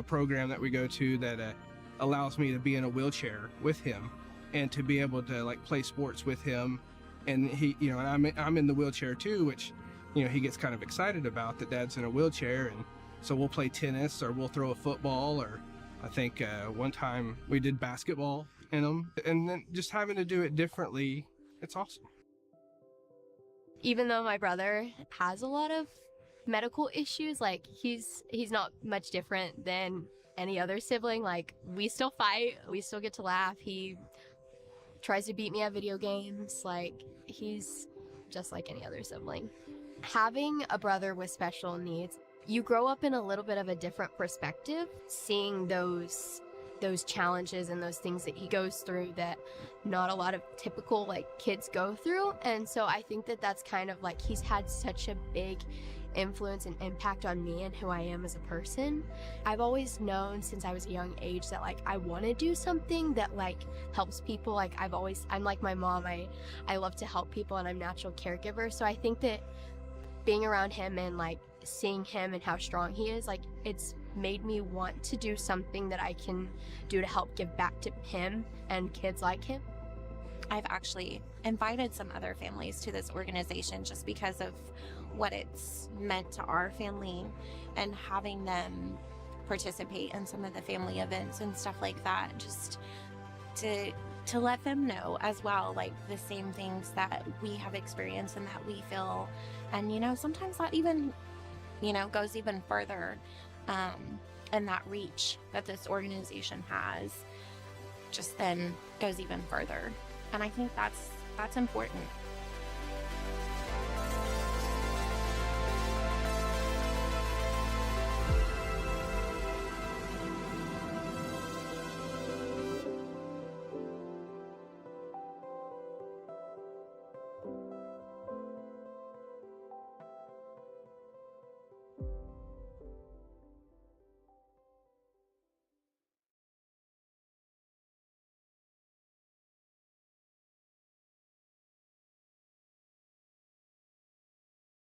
program that we go to that allows me to be in a wheelchair with him and to be able to like play sports with him. And he, and I'm in the wheelchair too, which, he gets kind of excited about that dad's in a wheelchair. And so we'll play tennis or we'll throw a football, or I think one time we did basketball in them. And then just having to do it differently, it's awesome. Even though my brother has a lot of medical issues, like he's not much different than any other sibling. Like we still fight, we still get to laugh. He tries to beat me at video games. Like he's just like any other sibling. Having a brother with special needs, you grow up in a little bit of a different perspective, seeing those challenges and those things that he goes through that not a lot of typical like kids go through. And so I think that that's kind of like he's had such a big influence and impact on me and who I am as a person. I've always known since I was a young age that like I want to do something that like helps people. Like I'm like my mom, I love to help people and I'm a natural caregiver. So I think that being around him and like seeing him and how strong he is, like it's made me want to do something that I can do to help give back to him and kids like him. I've actually invited some other families to this organization just because of what it's meant to our family, and having them participate in some of the family events and stuff like that, just to let them know as well, like the same things that we have experienced and that we feel. And sometimes that even goes even further, and that reach that this organization has just then goes even further. And I think that's important.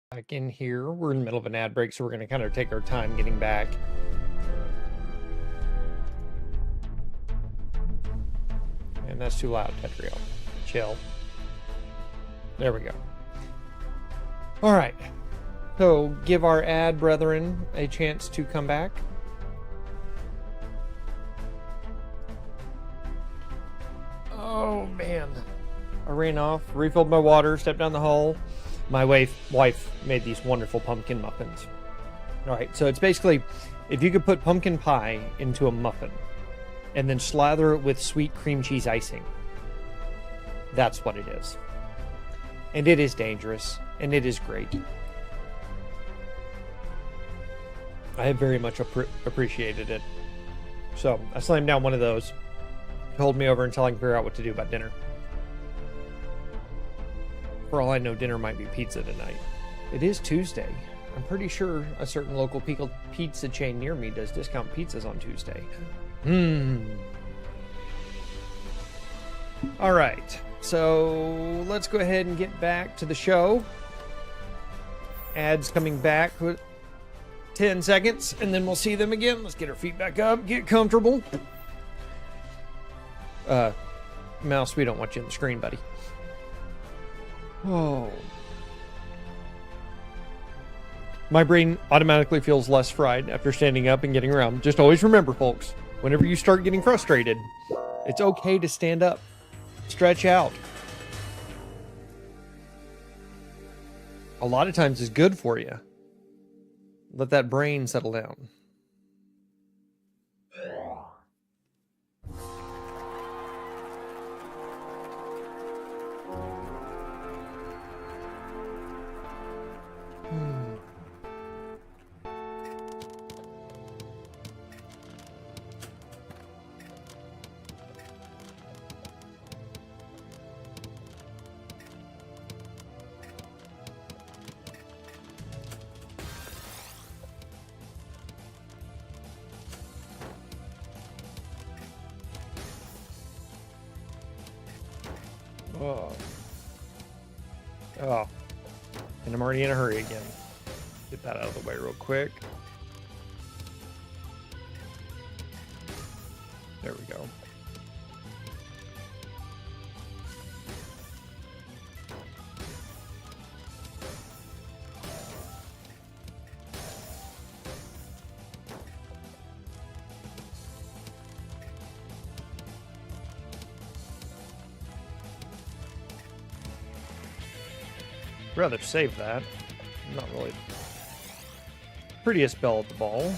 Back in here, we're in the middle of an ad break, so we're going to kind of take our time getting back. And that's too loud, Tetrio. Chill. There we go. All right. So give our ad brethren a chance to come back. Oh, man. I ran off, refilled my water, stepped down the hall. My wife made these wonderful pumpkin muffins. All right, so it's basically, if you could put pumpkin pie into a muffin and then slather it with sweet cream cheese icing, that's what it is. And it is dangerous, and it is great. I have very much appreciated it. So I slammed down one of those. Hold me over until I can figure out what to do about dinner. For all I know, dinner might be pizza tonight. It is Tuesday. I'm pretty sure a certain local pizza chain near me does discount pizzas on Tuesday. All right. So let's go ahead and get back to the show. Ads coming back. 10 seconds, and then we'll see them again. Let's get our feet back up. Get comfortable. Mouse, we don't want you on the screen, buddy. Oh. My brain automatically feels less fried after standing up and getting around. Just always remember, folks, whenever you start getting frustrated, it's okay to stand up. Stretch out. A lot of times it's good for you. Let that brain settle down. Oh. Oh. And I'm already in a hurry again. Get that out of the way real quick. There we go. Rather save that. Not really prettiest bell at the ball.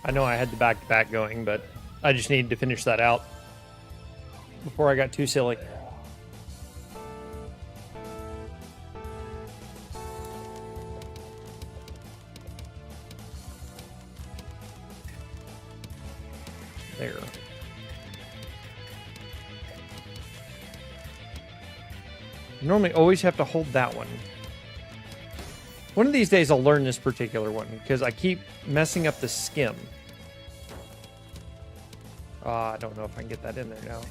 I know I had the back-to-back going, but I just needed to finish that out before I got too silly. There. You normally always have to hold that one. One of these days I'll learn this particular one because I keep messing up the skim. I don't know if I can get that in there now.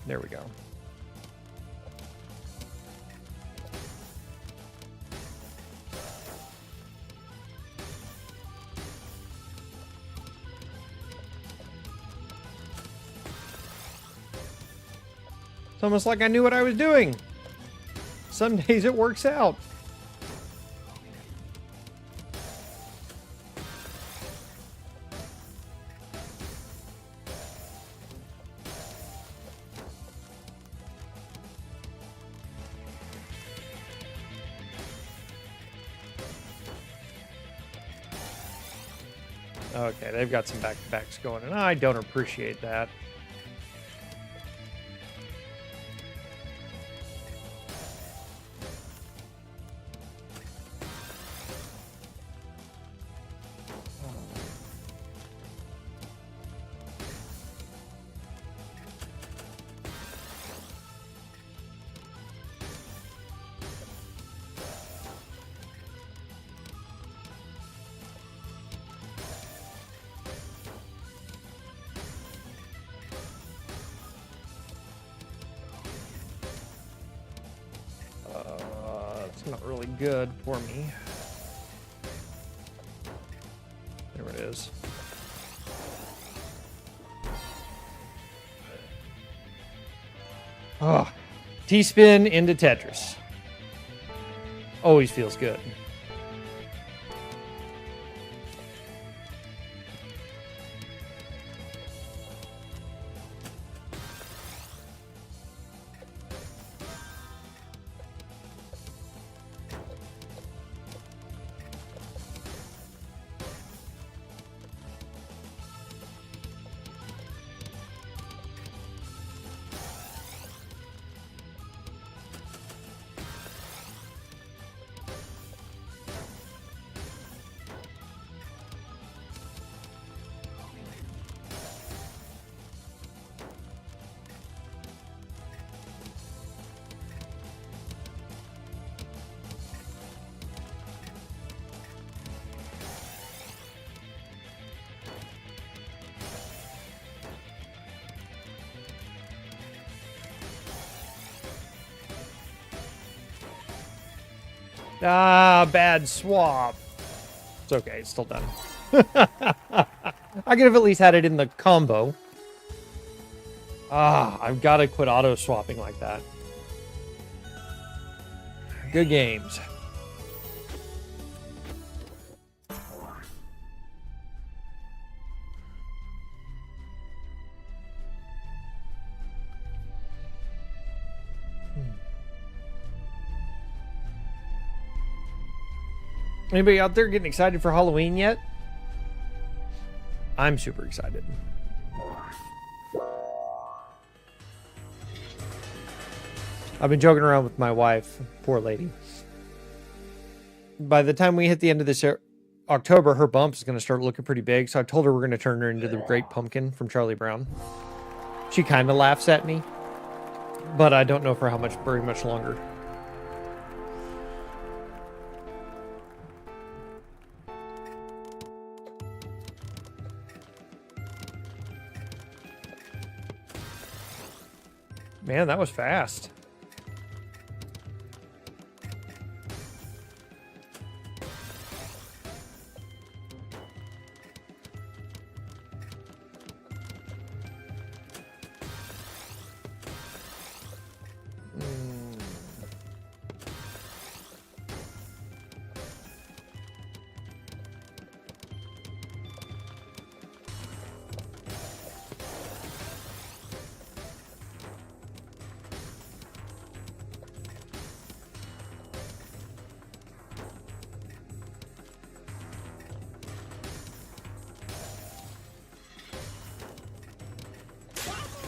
There we go. It's almost like I knew what I was doing. Some days it works out. Okay, they've got some back-to-backs going, and I don't appreciate that. Not really good for me. There it is. Oh, T-spin into Tetris. Always feels good. Ah, bad swap. It's okay, it's still done. I could have at least had it in the combo. I've got to quit auto swapping like that. Good games. Anybody out there getting excited for Halloween yet? I'm super excited. I've been joking around with my wife, poor lady. By the time we hit the end of this October, her bump is going to start looking pretty big. So I told her we're going to turn her into the Great Pumpkin from Charlie Brown. She kind of laughs at me, but I don't know for how much, very much longer. Man, that was fast.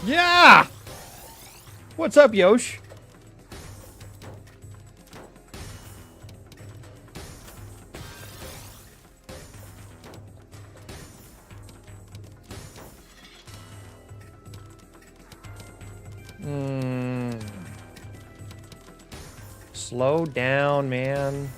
Yeah! What's up, Yosh? Slow down, man.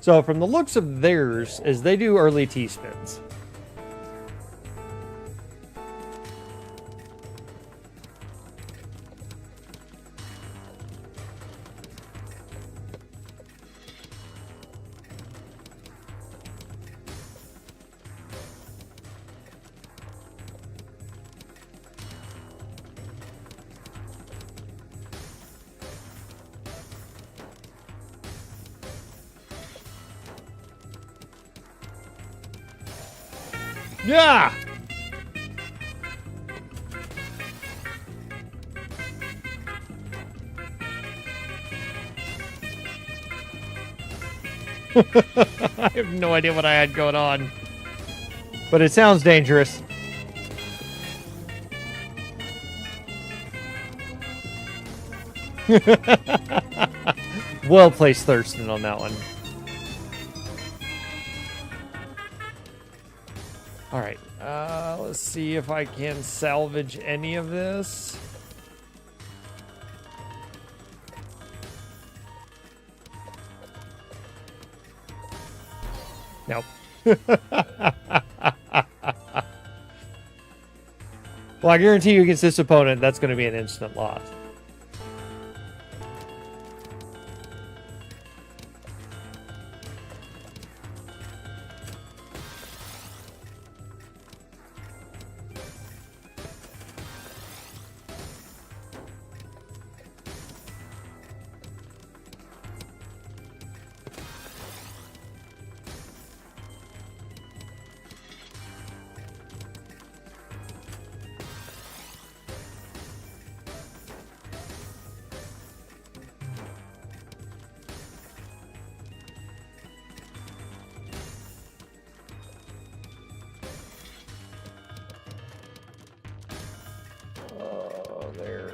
So from the looks of theirs, is they do early T-spins. Yeah! I have no idea what I had going on. But it sounds dangerous. Well placed, Thurston, on that one. Alright, let's see if I can salvage any of this. Nope. Well, I guarantee you against this opponent, that's going to be an instant loss. There.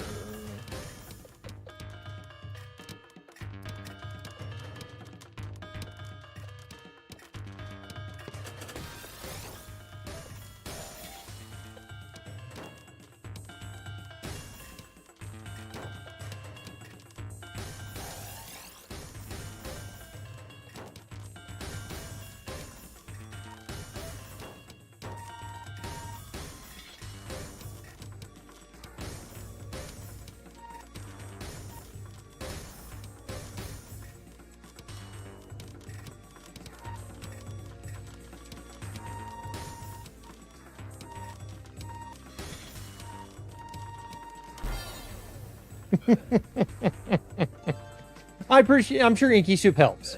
I'm sure Inky Soup helps.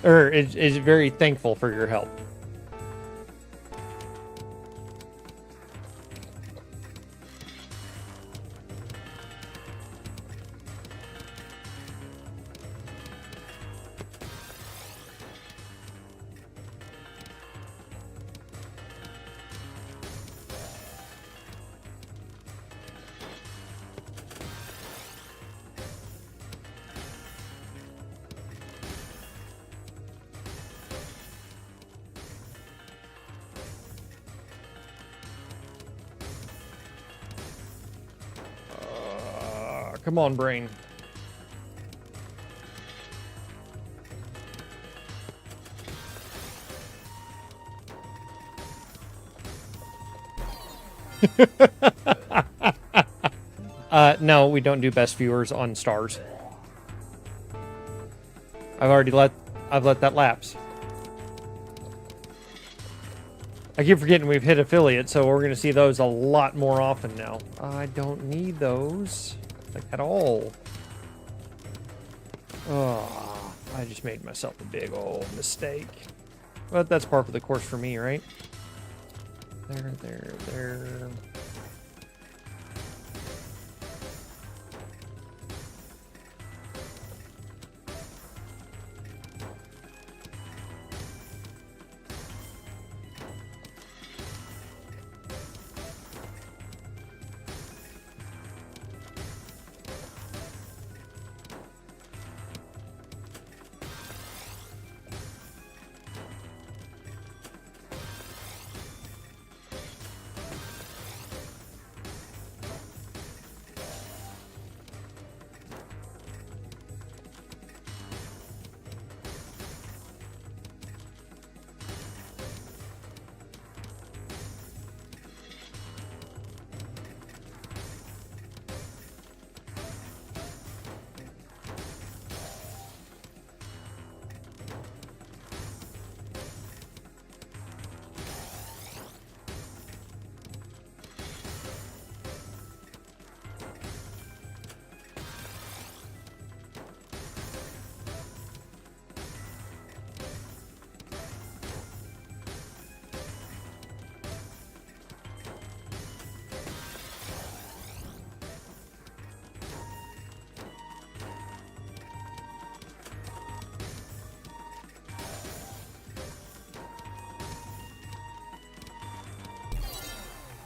or is very thankful for your help. Come on, brain. No, we don't do best viewers on stars. I've let that lapse. I keep forgetting we've hit affiliate, so we're going to see those a lot more often now. I don't need those, like, at all. Oh, I just made myself a big old mistake. But that's par for the course for me, right? There.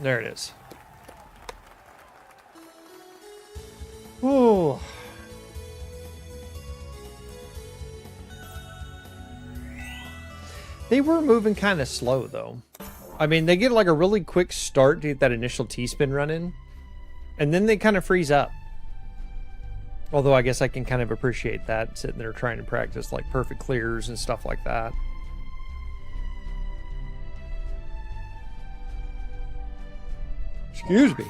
There it is. Oh. They were moving kind of slow, though. I mean, they get like a really quick start to get that initial T-spin running, and then they kind of freeze up. Although I guess I can kind of appreciate that, sitting there trying to practice like perfect clears and stuff like that. Excuse me.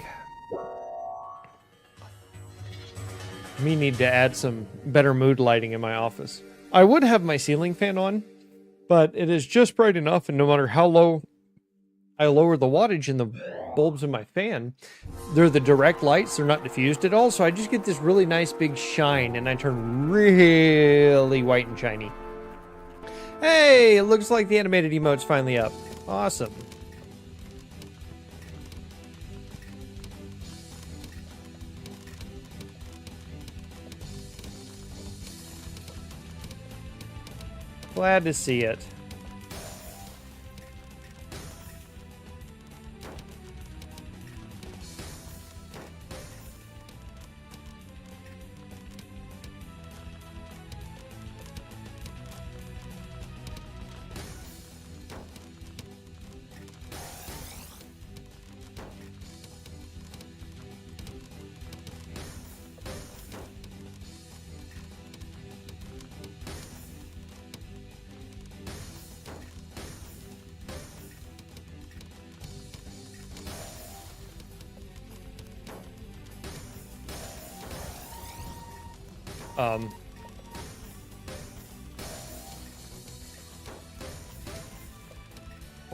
Me need to add some better mood lighting in my office. I would have my ceiling fan on, but it is just bright enough, and no matter how low I lower the wattage in the bulbs in my fan, they're the direct lights, they're not diffused at all, so I just get this really nice big shine, and I turn really white and shiny. Hey, it looks like the animated emote's finally up. Awesome. Glad to see it.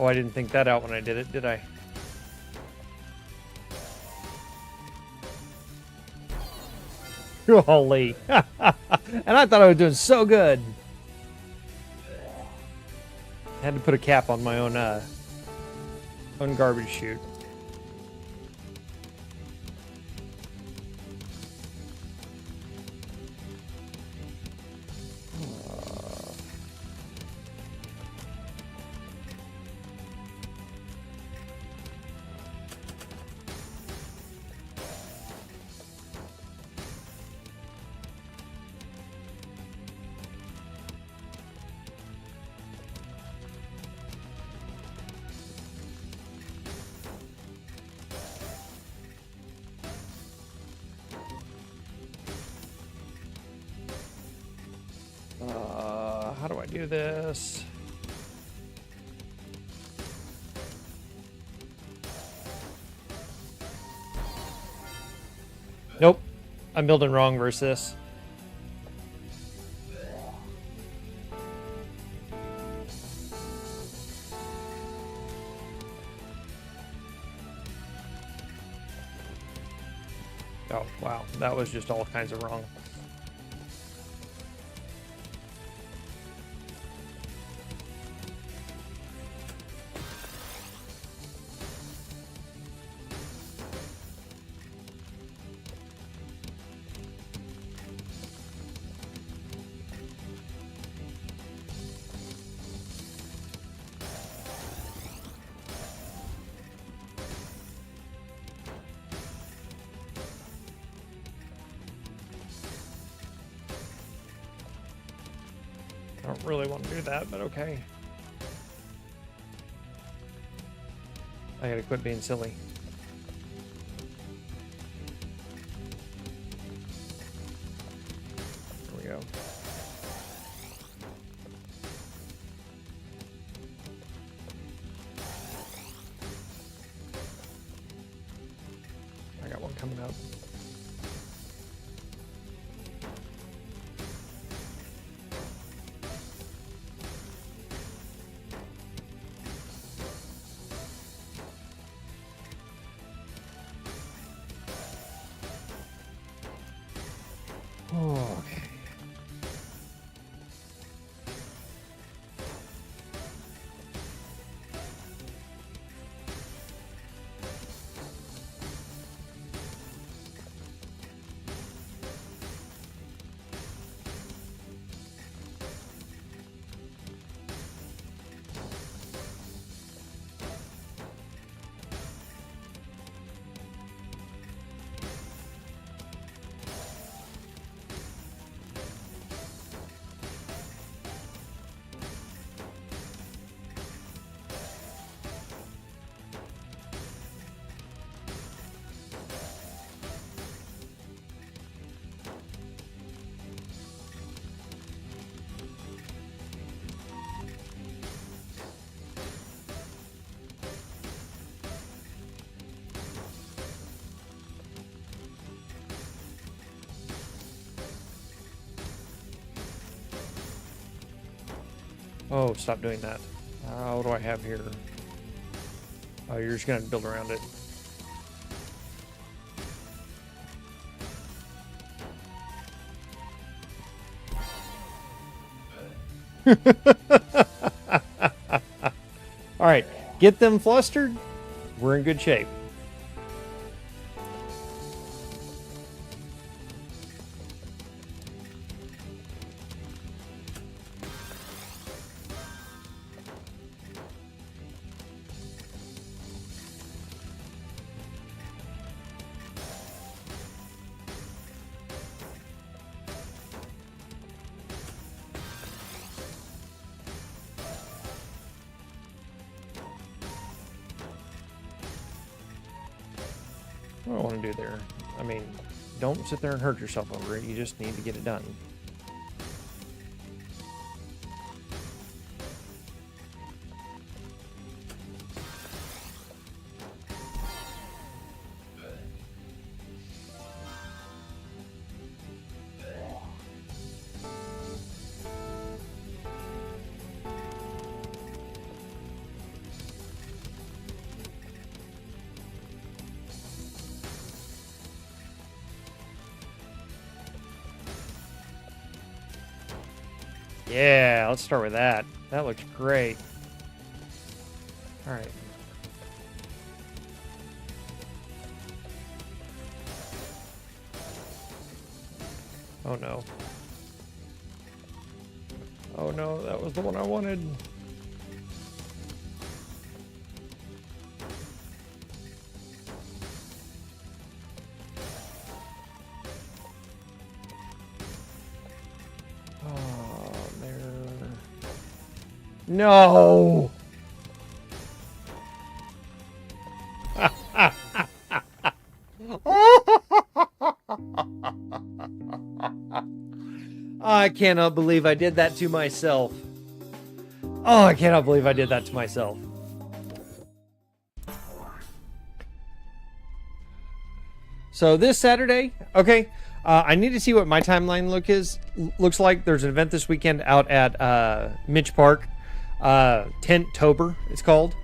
Oh, I didn't think that out when I did it, did I? Holy. And I thought I was doing so good. Had to put a cap on my own garbage chute. How do I do this? Nope. I'm building wrong versus this. Oh, wow. That was just all kinds of wrong. I don't really want to do that, but okay. I gotta quit being silly. There we go. I got one coming up. Okay. Oh, stop doing that. What do I have here? Oh, you're just gonna build around it. All right, get them flustered. We're in good shape. What do I want to do there? I mean, don't sit there and hurt yourself over it. You just need to get it done. Yeah, let's start with that. That looks great. All right. Oh no. Oh no, that was the one I wanted. Oh, there. No! I cannot believe I did that to myself. Oh, I cannot believe I did that to myself. So this Saturday, okay, I need to see what my timeline looks like. There's an event this weekend out at Mitch Park, Tent-tober it's called.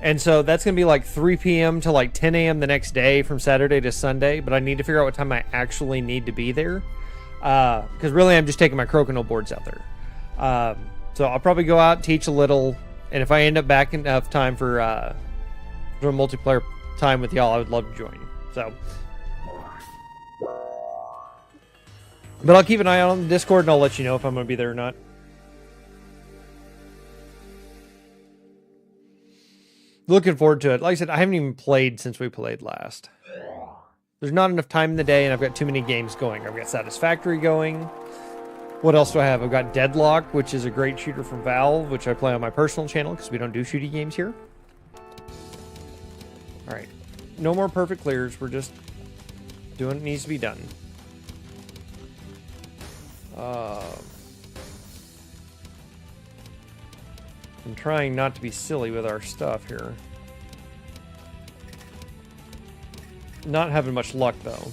And so that's going to be like 3 p.m. to like 10 a.m. the next day from Saturday to Sunday. But I need to figure out what time I actually need to be there. Because really I'm just taking my crokinole boards out there. So I'll probably go out, teach a little. And if I end up back enough time for multiplayer time with y'all, I would love to join. So, but I'll keep an eye on the Discord and I'll let you know if I'm going to be there or not. Looking forward to it. Like I said, I haven't even played since we played last. There's not enough time in the day, and I've got too many games going. I've got Satisfactory going. What else do I have? I've got Deadlock, which is a great shooter from Valve, which I play on my personal channel because we don't do shooting games here. All right. No more perfect clears. We're just doing what needs to be done. I'm trying not to be silly with our stuff here. Not having much luck, though.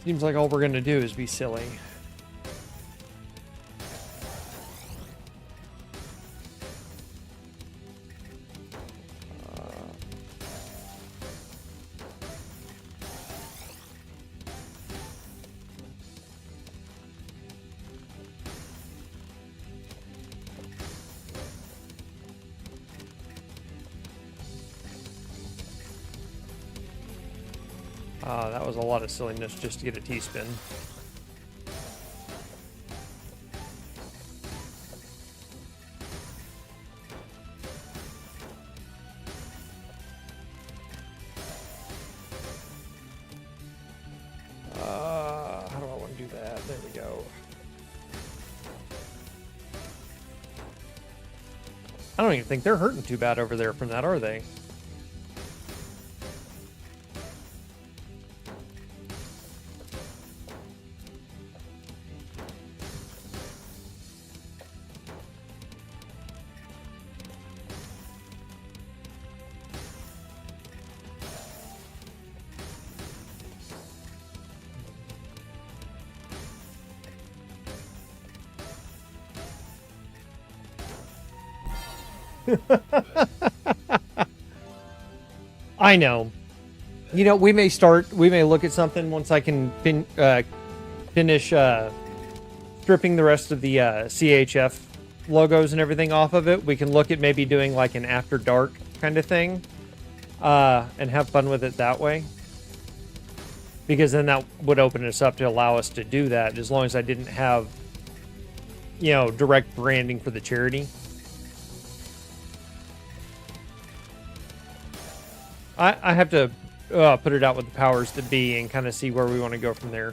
Seems like all we're going to do is be silly. That was a lot of silliness just to get a T-spin. How do I want to do that? There we go. I don't even think they're hurting too bad over there from that, are they? I know. You know, we may look at something once I can finish stripping the rest of the CHF logos and everything off of it. We can look at maybe doing like an After Dark kind of thing and have fun with it that way. Because then that would open us up to allow us to do that as long as I didn't have, you know, direct branding for the charity. I have to put it out with the powers that be and kind of see where we want to go from there.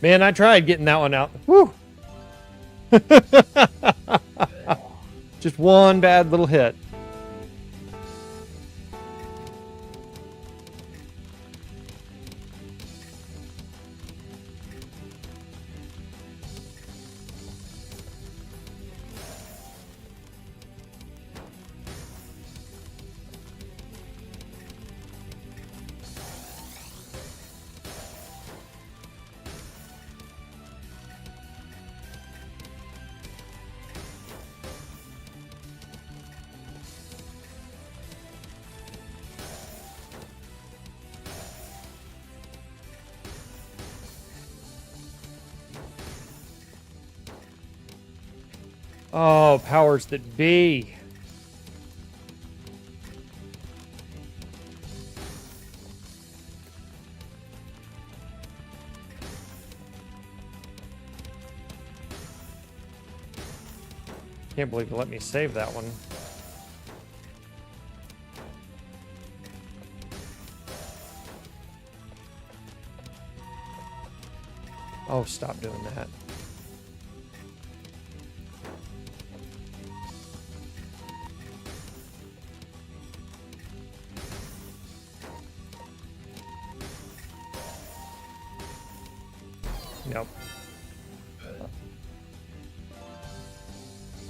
Man, I tried getting that one out. Woo! Just one bad little hit. Oh, powers that be. Can't believe you let me save that one. Oh, stop doing that. Nope.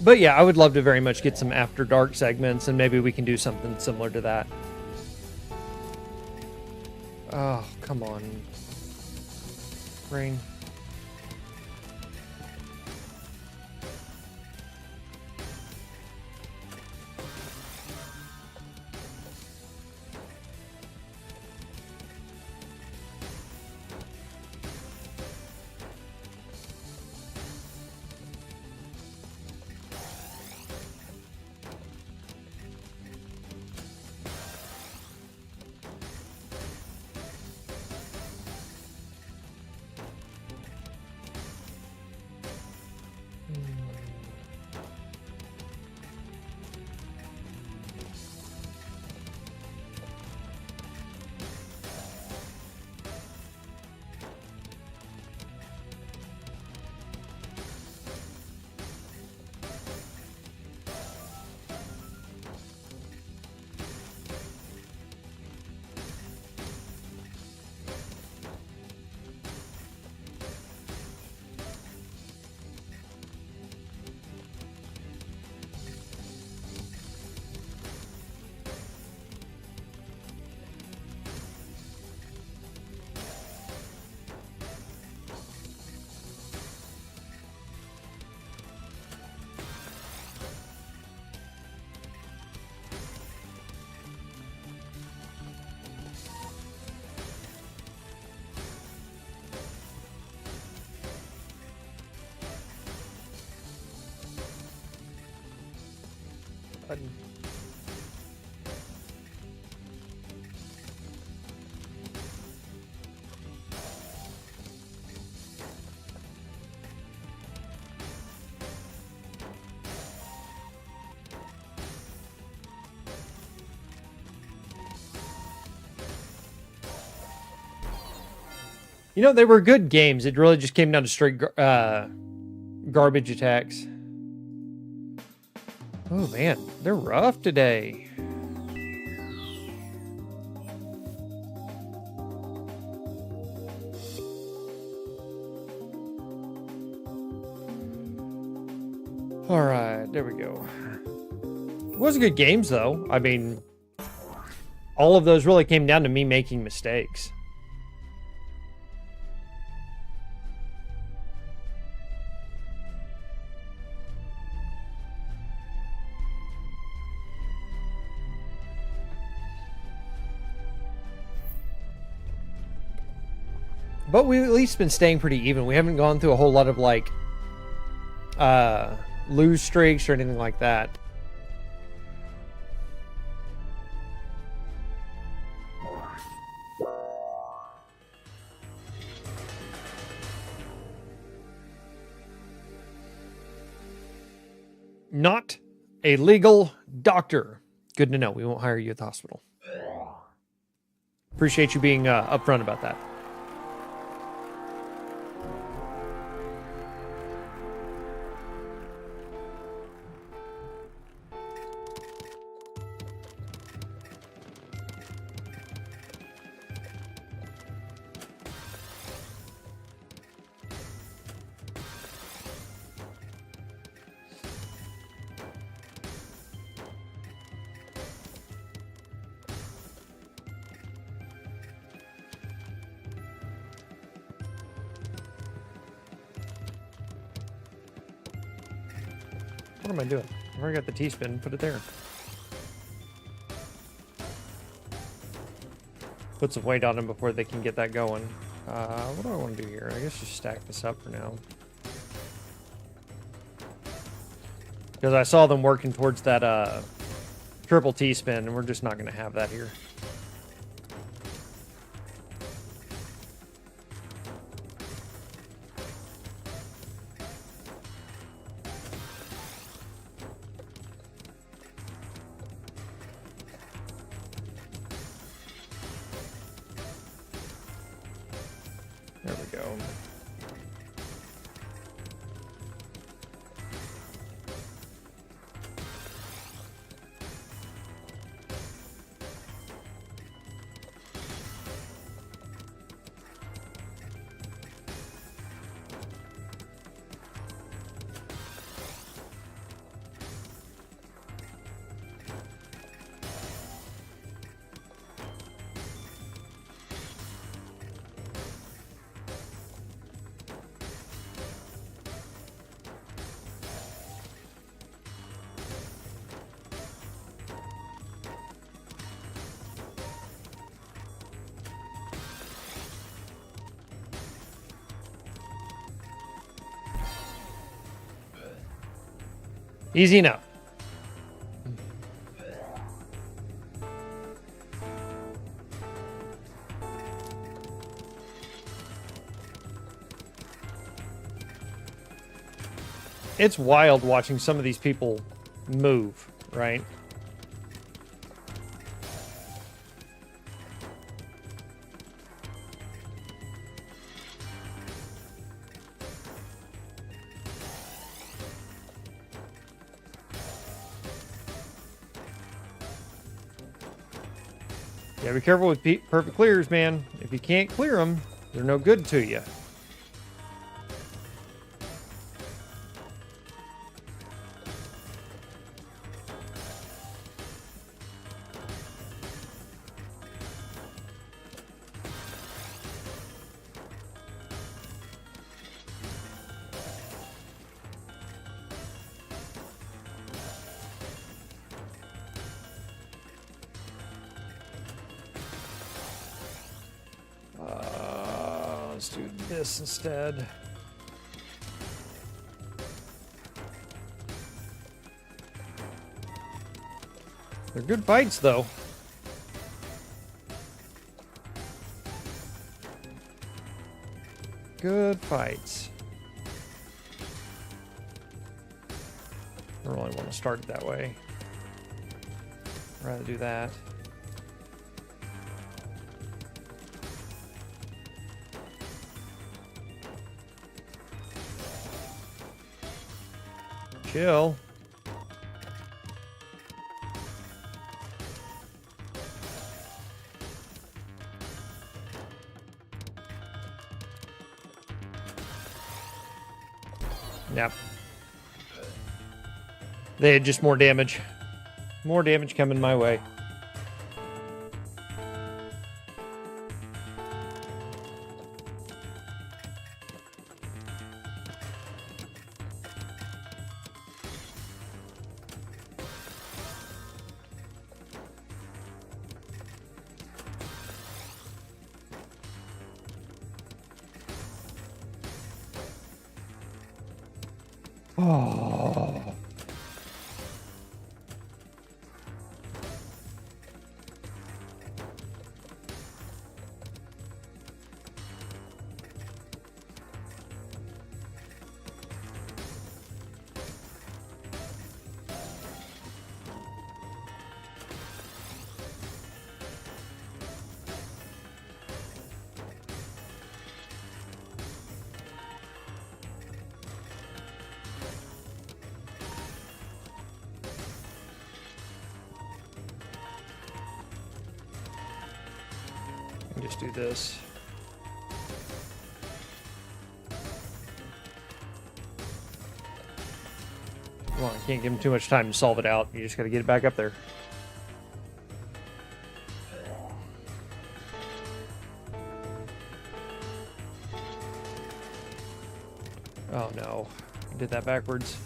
But yeah, I would love to very much get some After Dark segments, and maybe we can do something similar to that. Oh, come on. Rain. Button. You know, they were good games. It really just came down to straight garbage attacks. Oh man, they're rough today. All right, there we go. It was good games though. I mean, all of those really came down to me making mistakes. But we've at least been staying pretty even. We haven't gone through a whole lot of like lose streaks or anything like that. Not a legal doctor. Good to know. We won't hire you at the hospital. Appreciate you being upfront about that. What am I doing? I've already got the T-spin. Put it there. Put some weight on them before they can get that going. What do I want to do here? I guess just stack this up for now. Because I saw them working towards that triple T-spin, and we're just not going to have that here. There we go. Easy enough. It's wild watching some of these people move, right? Yeah, be careful with perfect clears, man. If you can't clear them, they're no good to you. Let's do this instead. They're good fights, though. Good fights. I don't really want to start it that way. I'd rather do that. Chill. Yep. They had just more damage. More damage coming my way. Oh. Just do this. Come on, I can't give him too much time to solve it out. You just gotta get it back up there. Oh no, I did that backwards.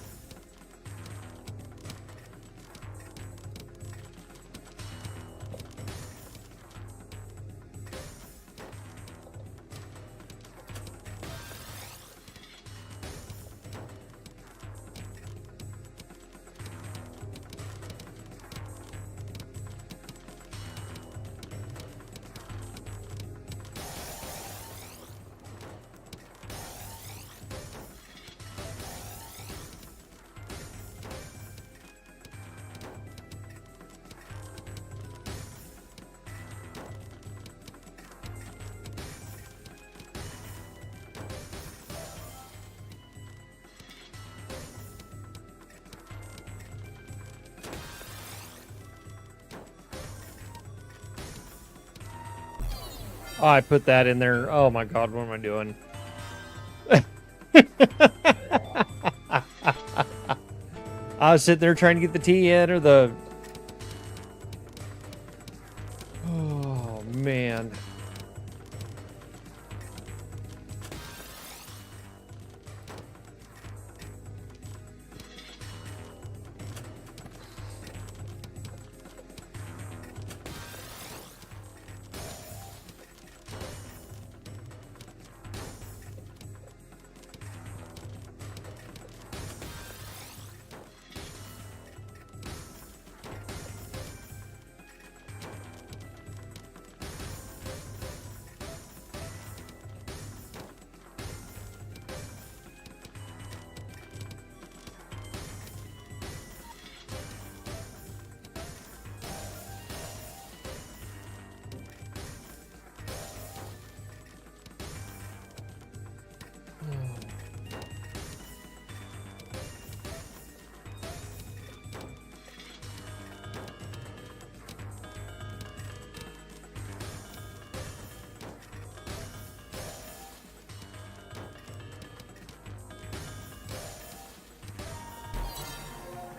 Oh, I put that in there. Oh my god, what am I doing? I was sitting there trying to get the tea in or the... Oh, man.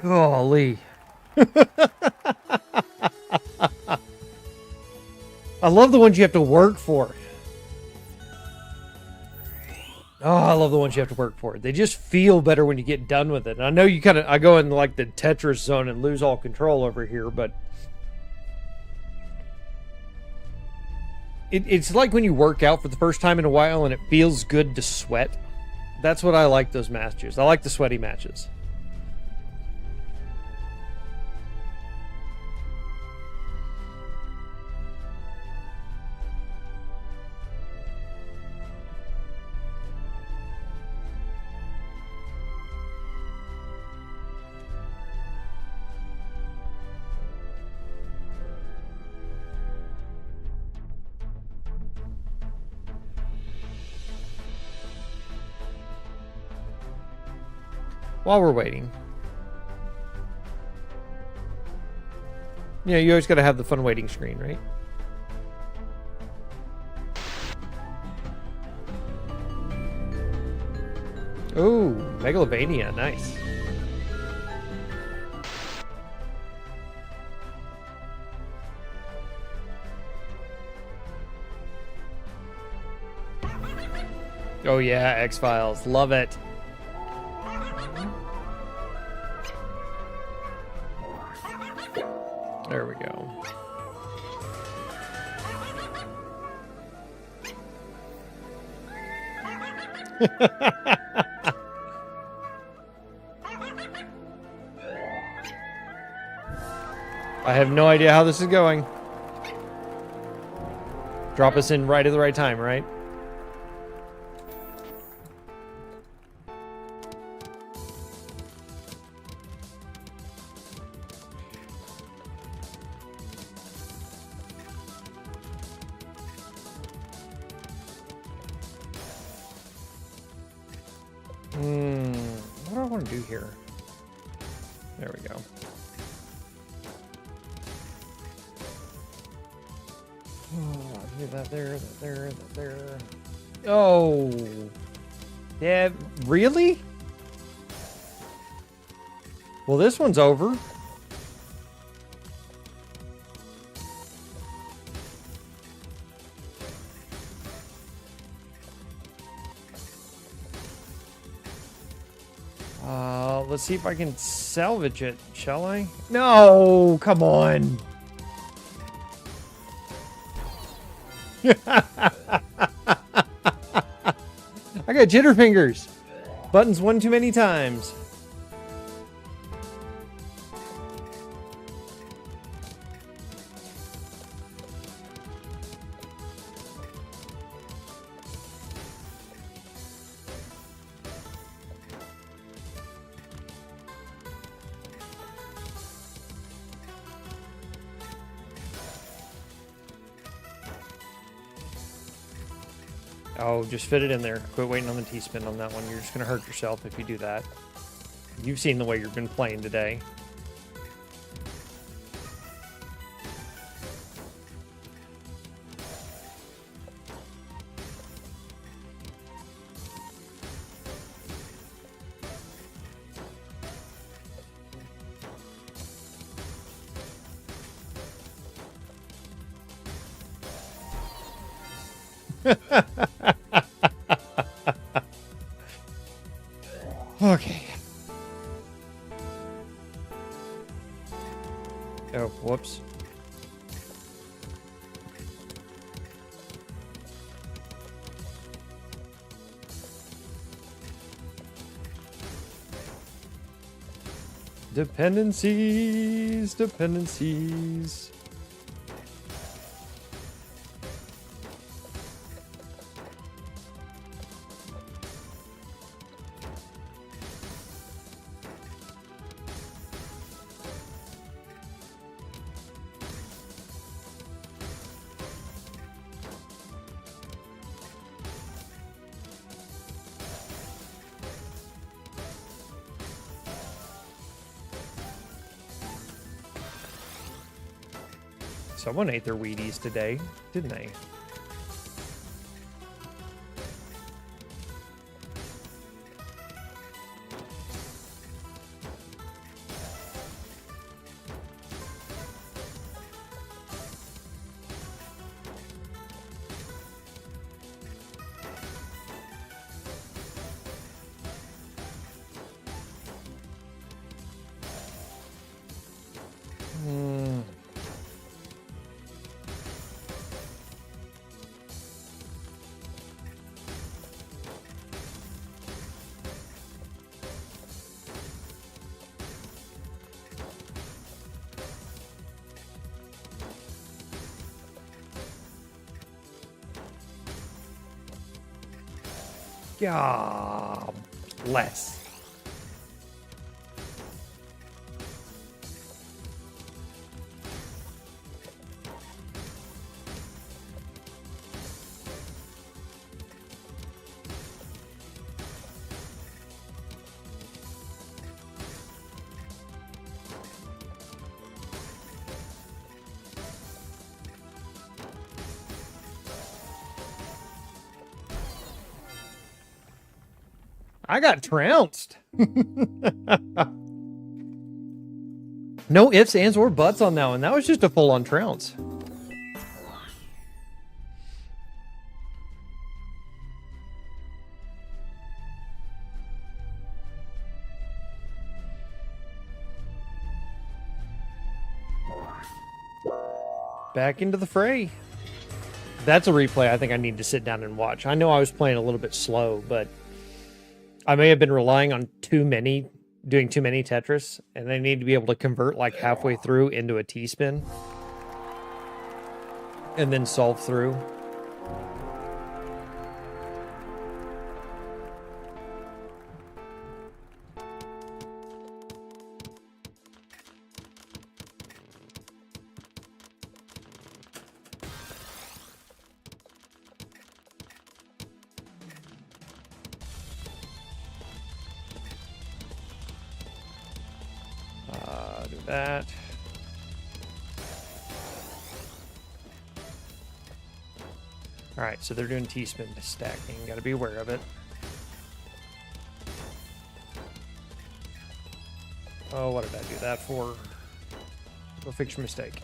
Golly. I love the ones you have to work for. Oh, I love the ones you have to work for. They just feel better when you get done with it. And I know you I go in like the Tetris zone and lose all control over here, but it's like when you work out for the first time in a while and it feels good to sweat. That's what I like those matches. I like the sweaty matches. While we're waiting. Yeah, you always got to have the fun waiting screen, right? Oh, Megalovania, nice. Oh yeah, X-Files, love it. There we go. I have no idea how this is going. Drop us in right at the right time, right? What do I want to do here? There we go. Oh, that there, that there, that there. Oh. Yeah, really? Well, this one's over. Let's see if I can salvage it, shall I? No, come on. I got jitter fingers. Buttons one too many times. Oh, just fit it in there. Quit waiting on the T-spin on that one. You're just going to hurt yourself if you do that. You've seen the way you've been playing today. Okay. Oh, whoops. Dependencies, dependencies. Someone ate their Wheaties today, didn't they? God bless. I got trounced. No ifs, ands, or buts on that one. That was just a full-on trounce. Back into the fray. That's a replay I think I need to sit down and watch. I know I was playing a little bit slow, but I may have been relying on doing too many Tetris, and I need to be able to convert like halfway through into a T-spin and then solve through. Do that. All right, so they're doing T-spin stacking. Got to be aware of it. Oh, what did I do that for? Go fix your mistake.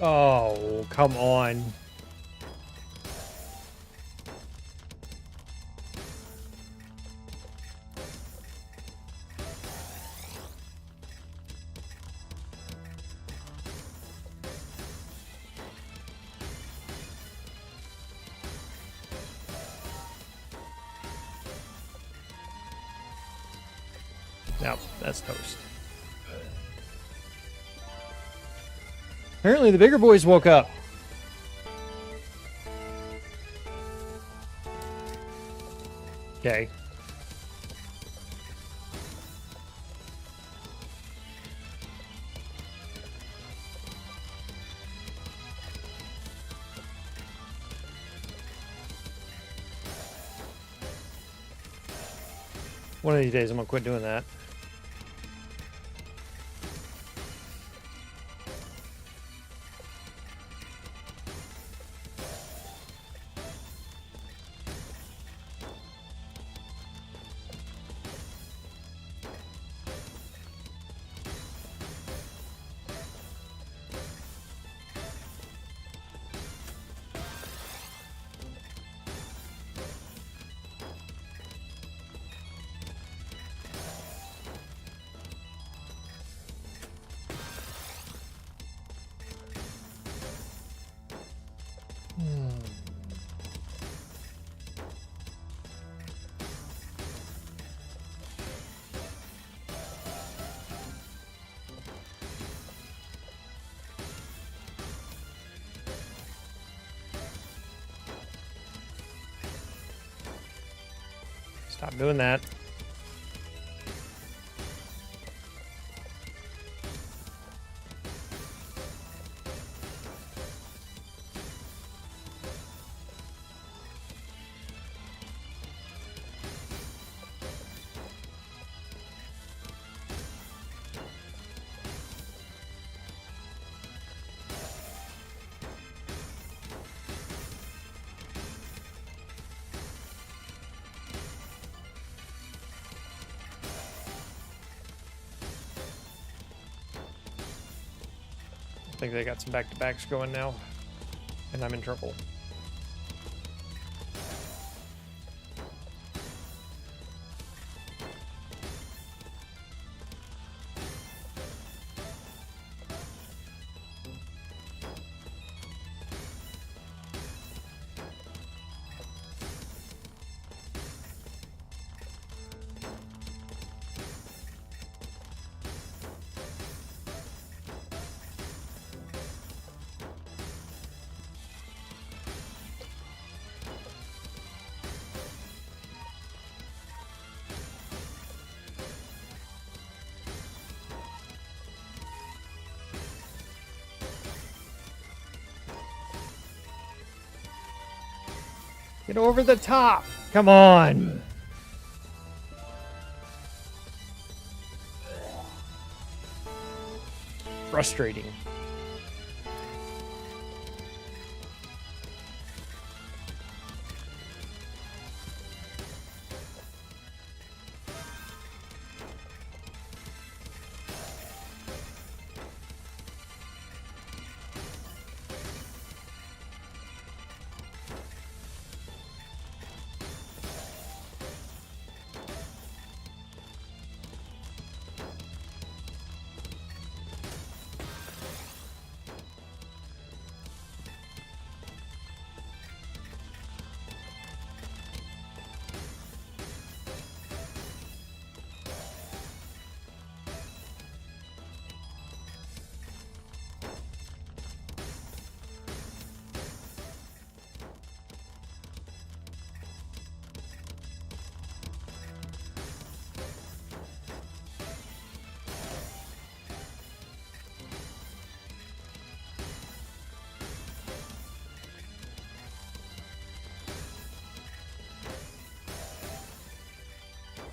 Oh, come on. No, that's toast. Apparently the bigger boys woke up. Okay. One of these days I'm gonna quit doing that. Stop doing that. I think they got some back-to-backs going now, and I'm in trouble. Get over the top. Come on. Frustrating.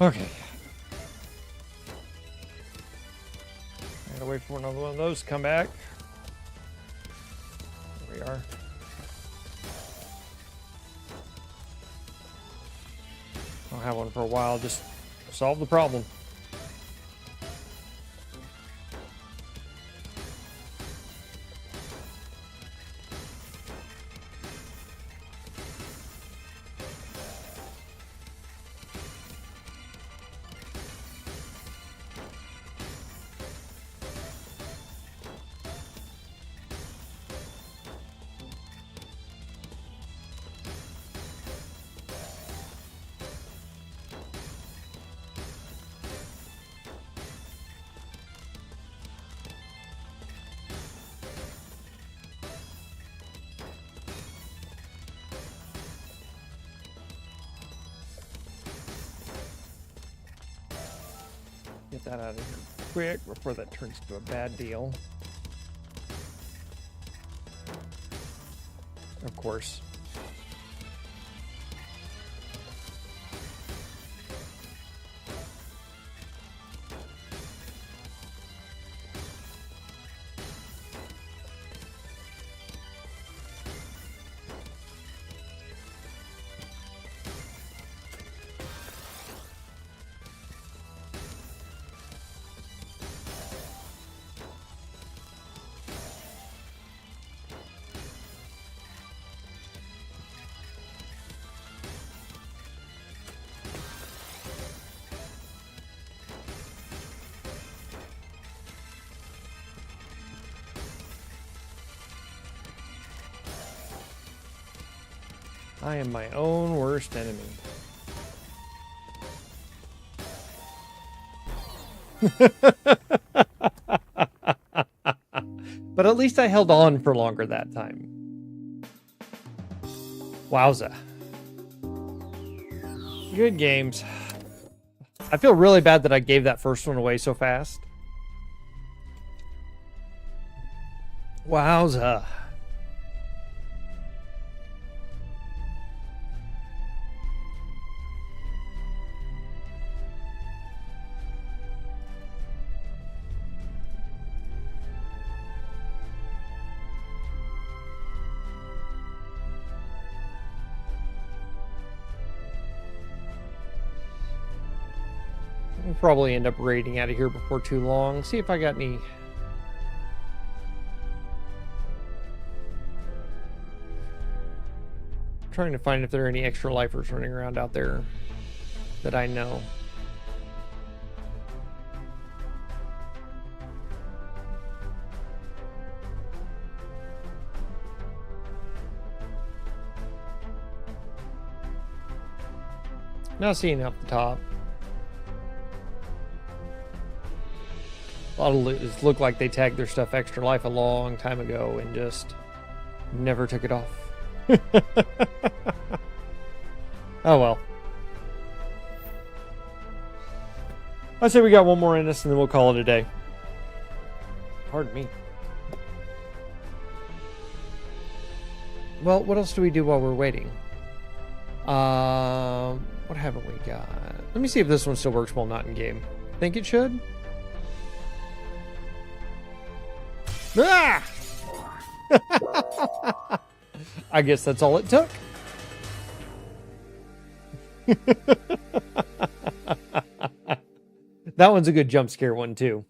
Okay. I gotta wait for another one of those to come back. There we are. I'll have one for a while, just solve the problem. Get that out of here quick before that turns into a bad deal. Of course. I am my own worst enemy. But at least I held on for longer that time. Wowza. Good games. I feel really bad that I gave that first one away so fast. Wowza. We'll probably end up raiding out of here before too long. See if I got any... Trying to find if there are any extra lifers running around out there that I know. Not seeing up the top. A lot of loot look like they tagged their stuff extra life a long time ago and just never took it off. Oh well. I say we got one more in us and then we'll call it a day. Pardon me. Well, what else do we do while we're waiting? What haven't we got? Let me see if this one still works while not in game. Think it should? Ah! I guess that's all it took. That one's a good jump scare one too.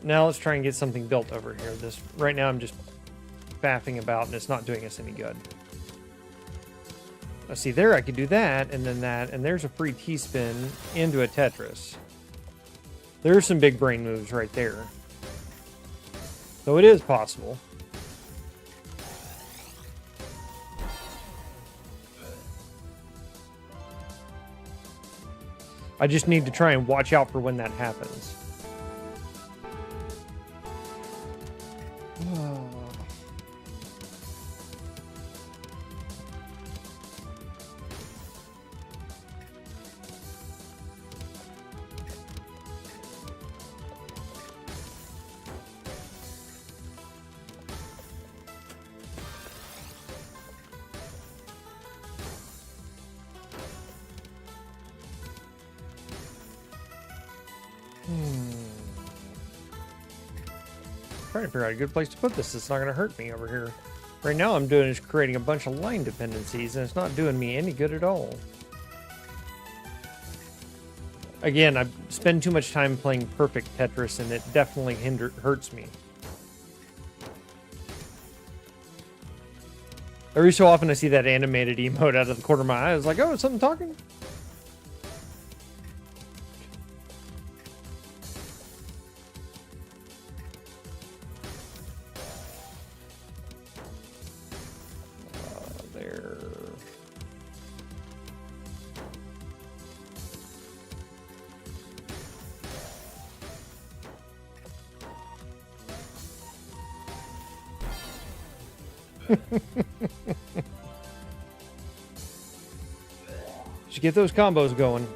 Now let's try and get something built over here. This right now I'm just faffing about and it's not doing us any good. See there I could do that and then that, and there's a free T-spin into a Tetris. There's some big brain moves right there. So it is possible. I just need to try and watch out for when that happens. Trying to figure out a good place to put this. It's not going to hurt me over here. Right now I'm doing is creating a bunch of line dependencies and it's not doing me any good at all. Again, I spend too much time playing perfect Tetris and it definitely hurts me. Every so often I see that animated emote out of the corner of my eye. I was like, oh, is something talking? There. Just get those combos going.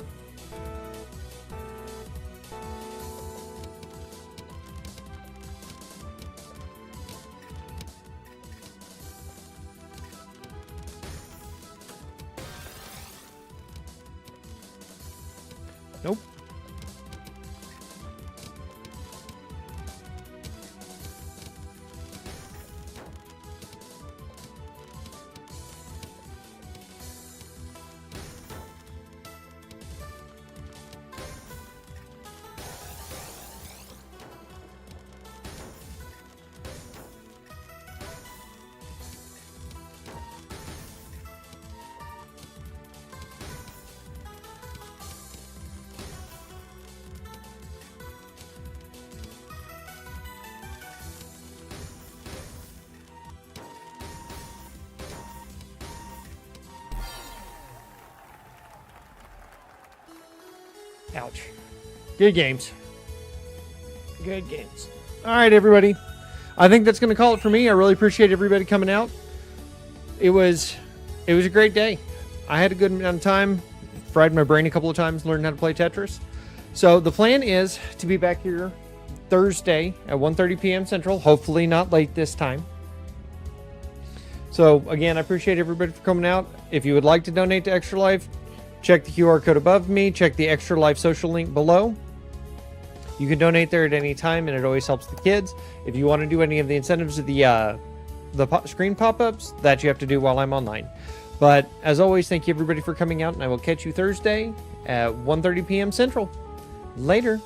Nope. Ouch. Good games. Good games. All right, everybody. I think that's going to call it for me. I really appreciate everybody coming out. It was a great day. I had a good amount of time. Fried my brain a couple of times, learned how to play Tetris. So the plan is to be back here Thursday at 1:30 p.m. Central. Hopefully not late this time. So again, I appreciate everybody for coming out. If you would like to donate to Extra Life, check the QR code above me. Check the Extra Life social link below. You can donate there at any time, and it always helps the kids. If you want to do any of the incentives of the screen pop-ups, that you have to do while I'm online. But as always, thank you everybody for coming out, and I will catch you Thursday at 1:30 p.m. Central. Later.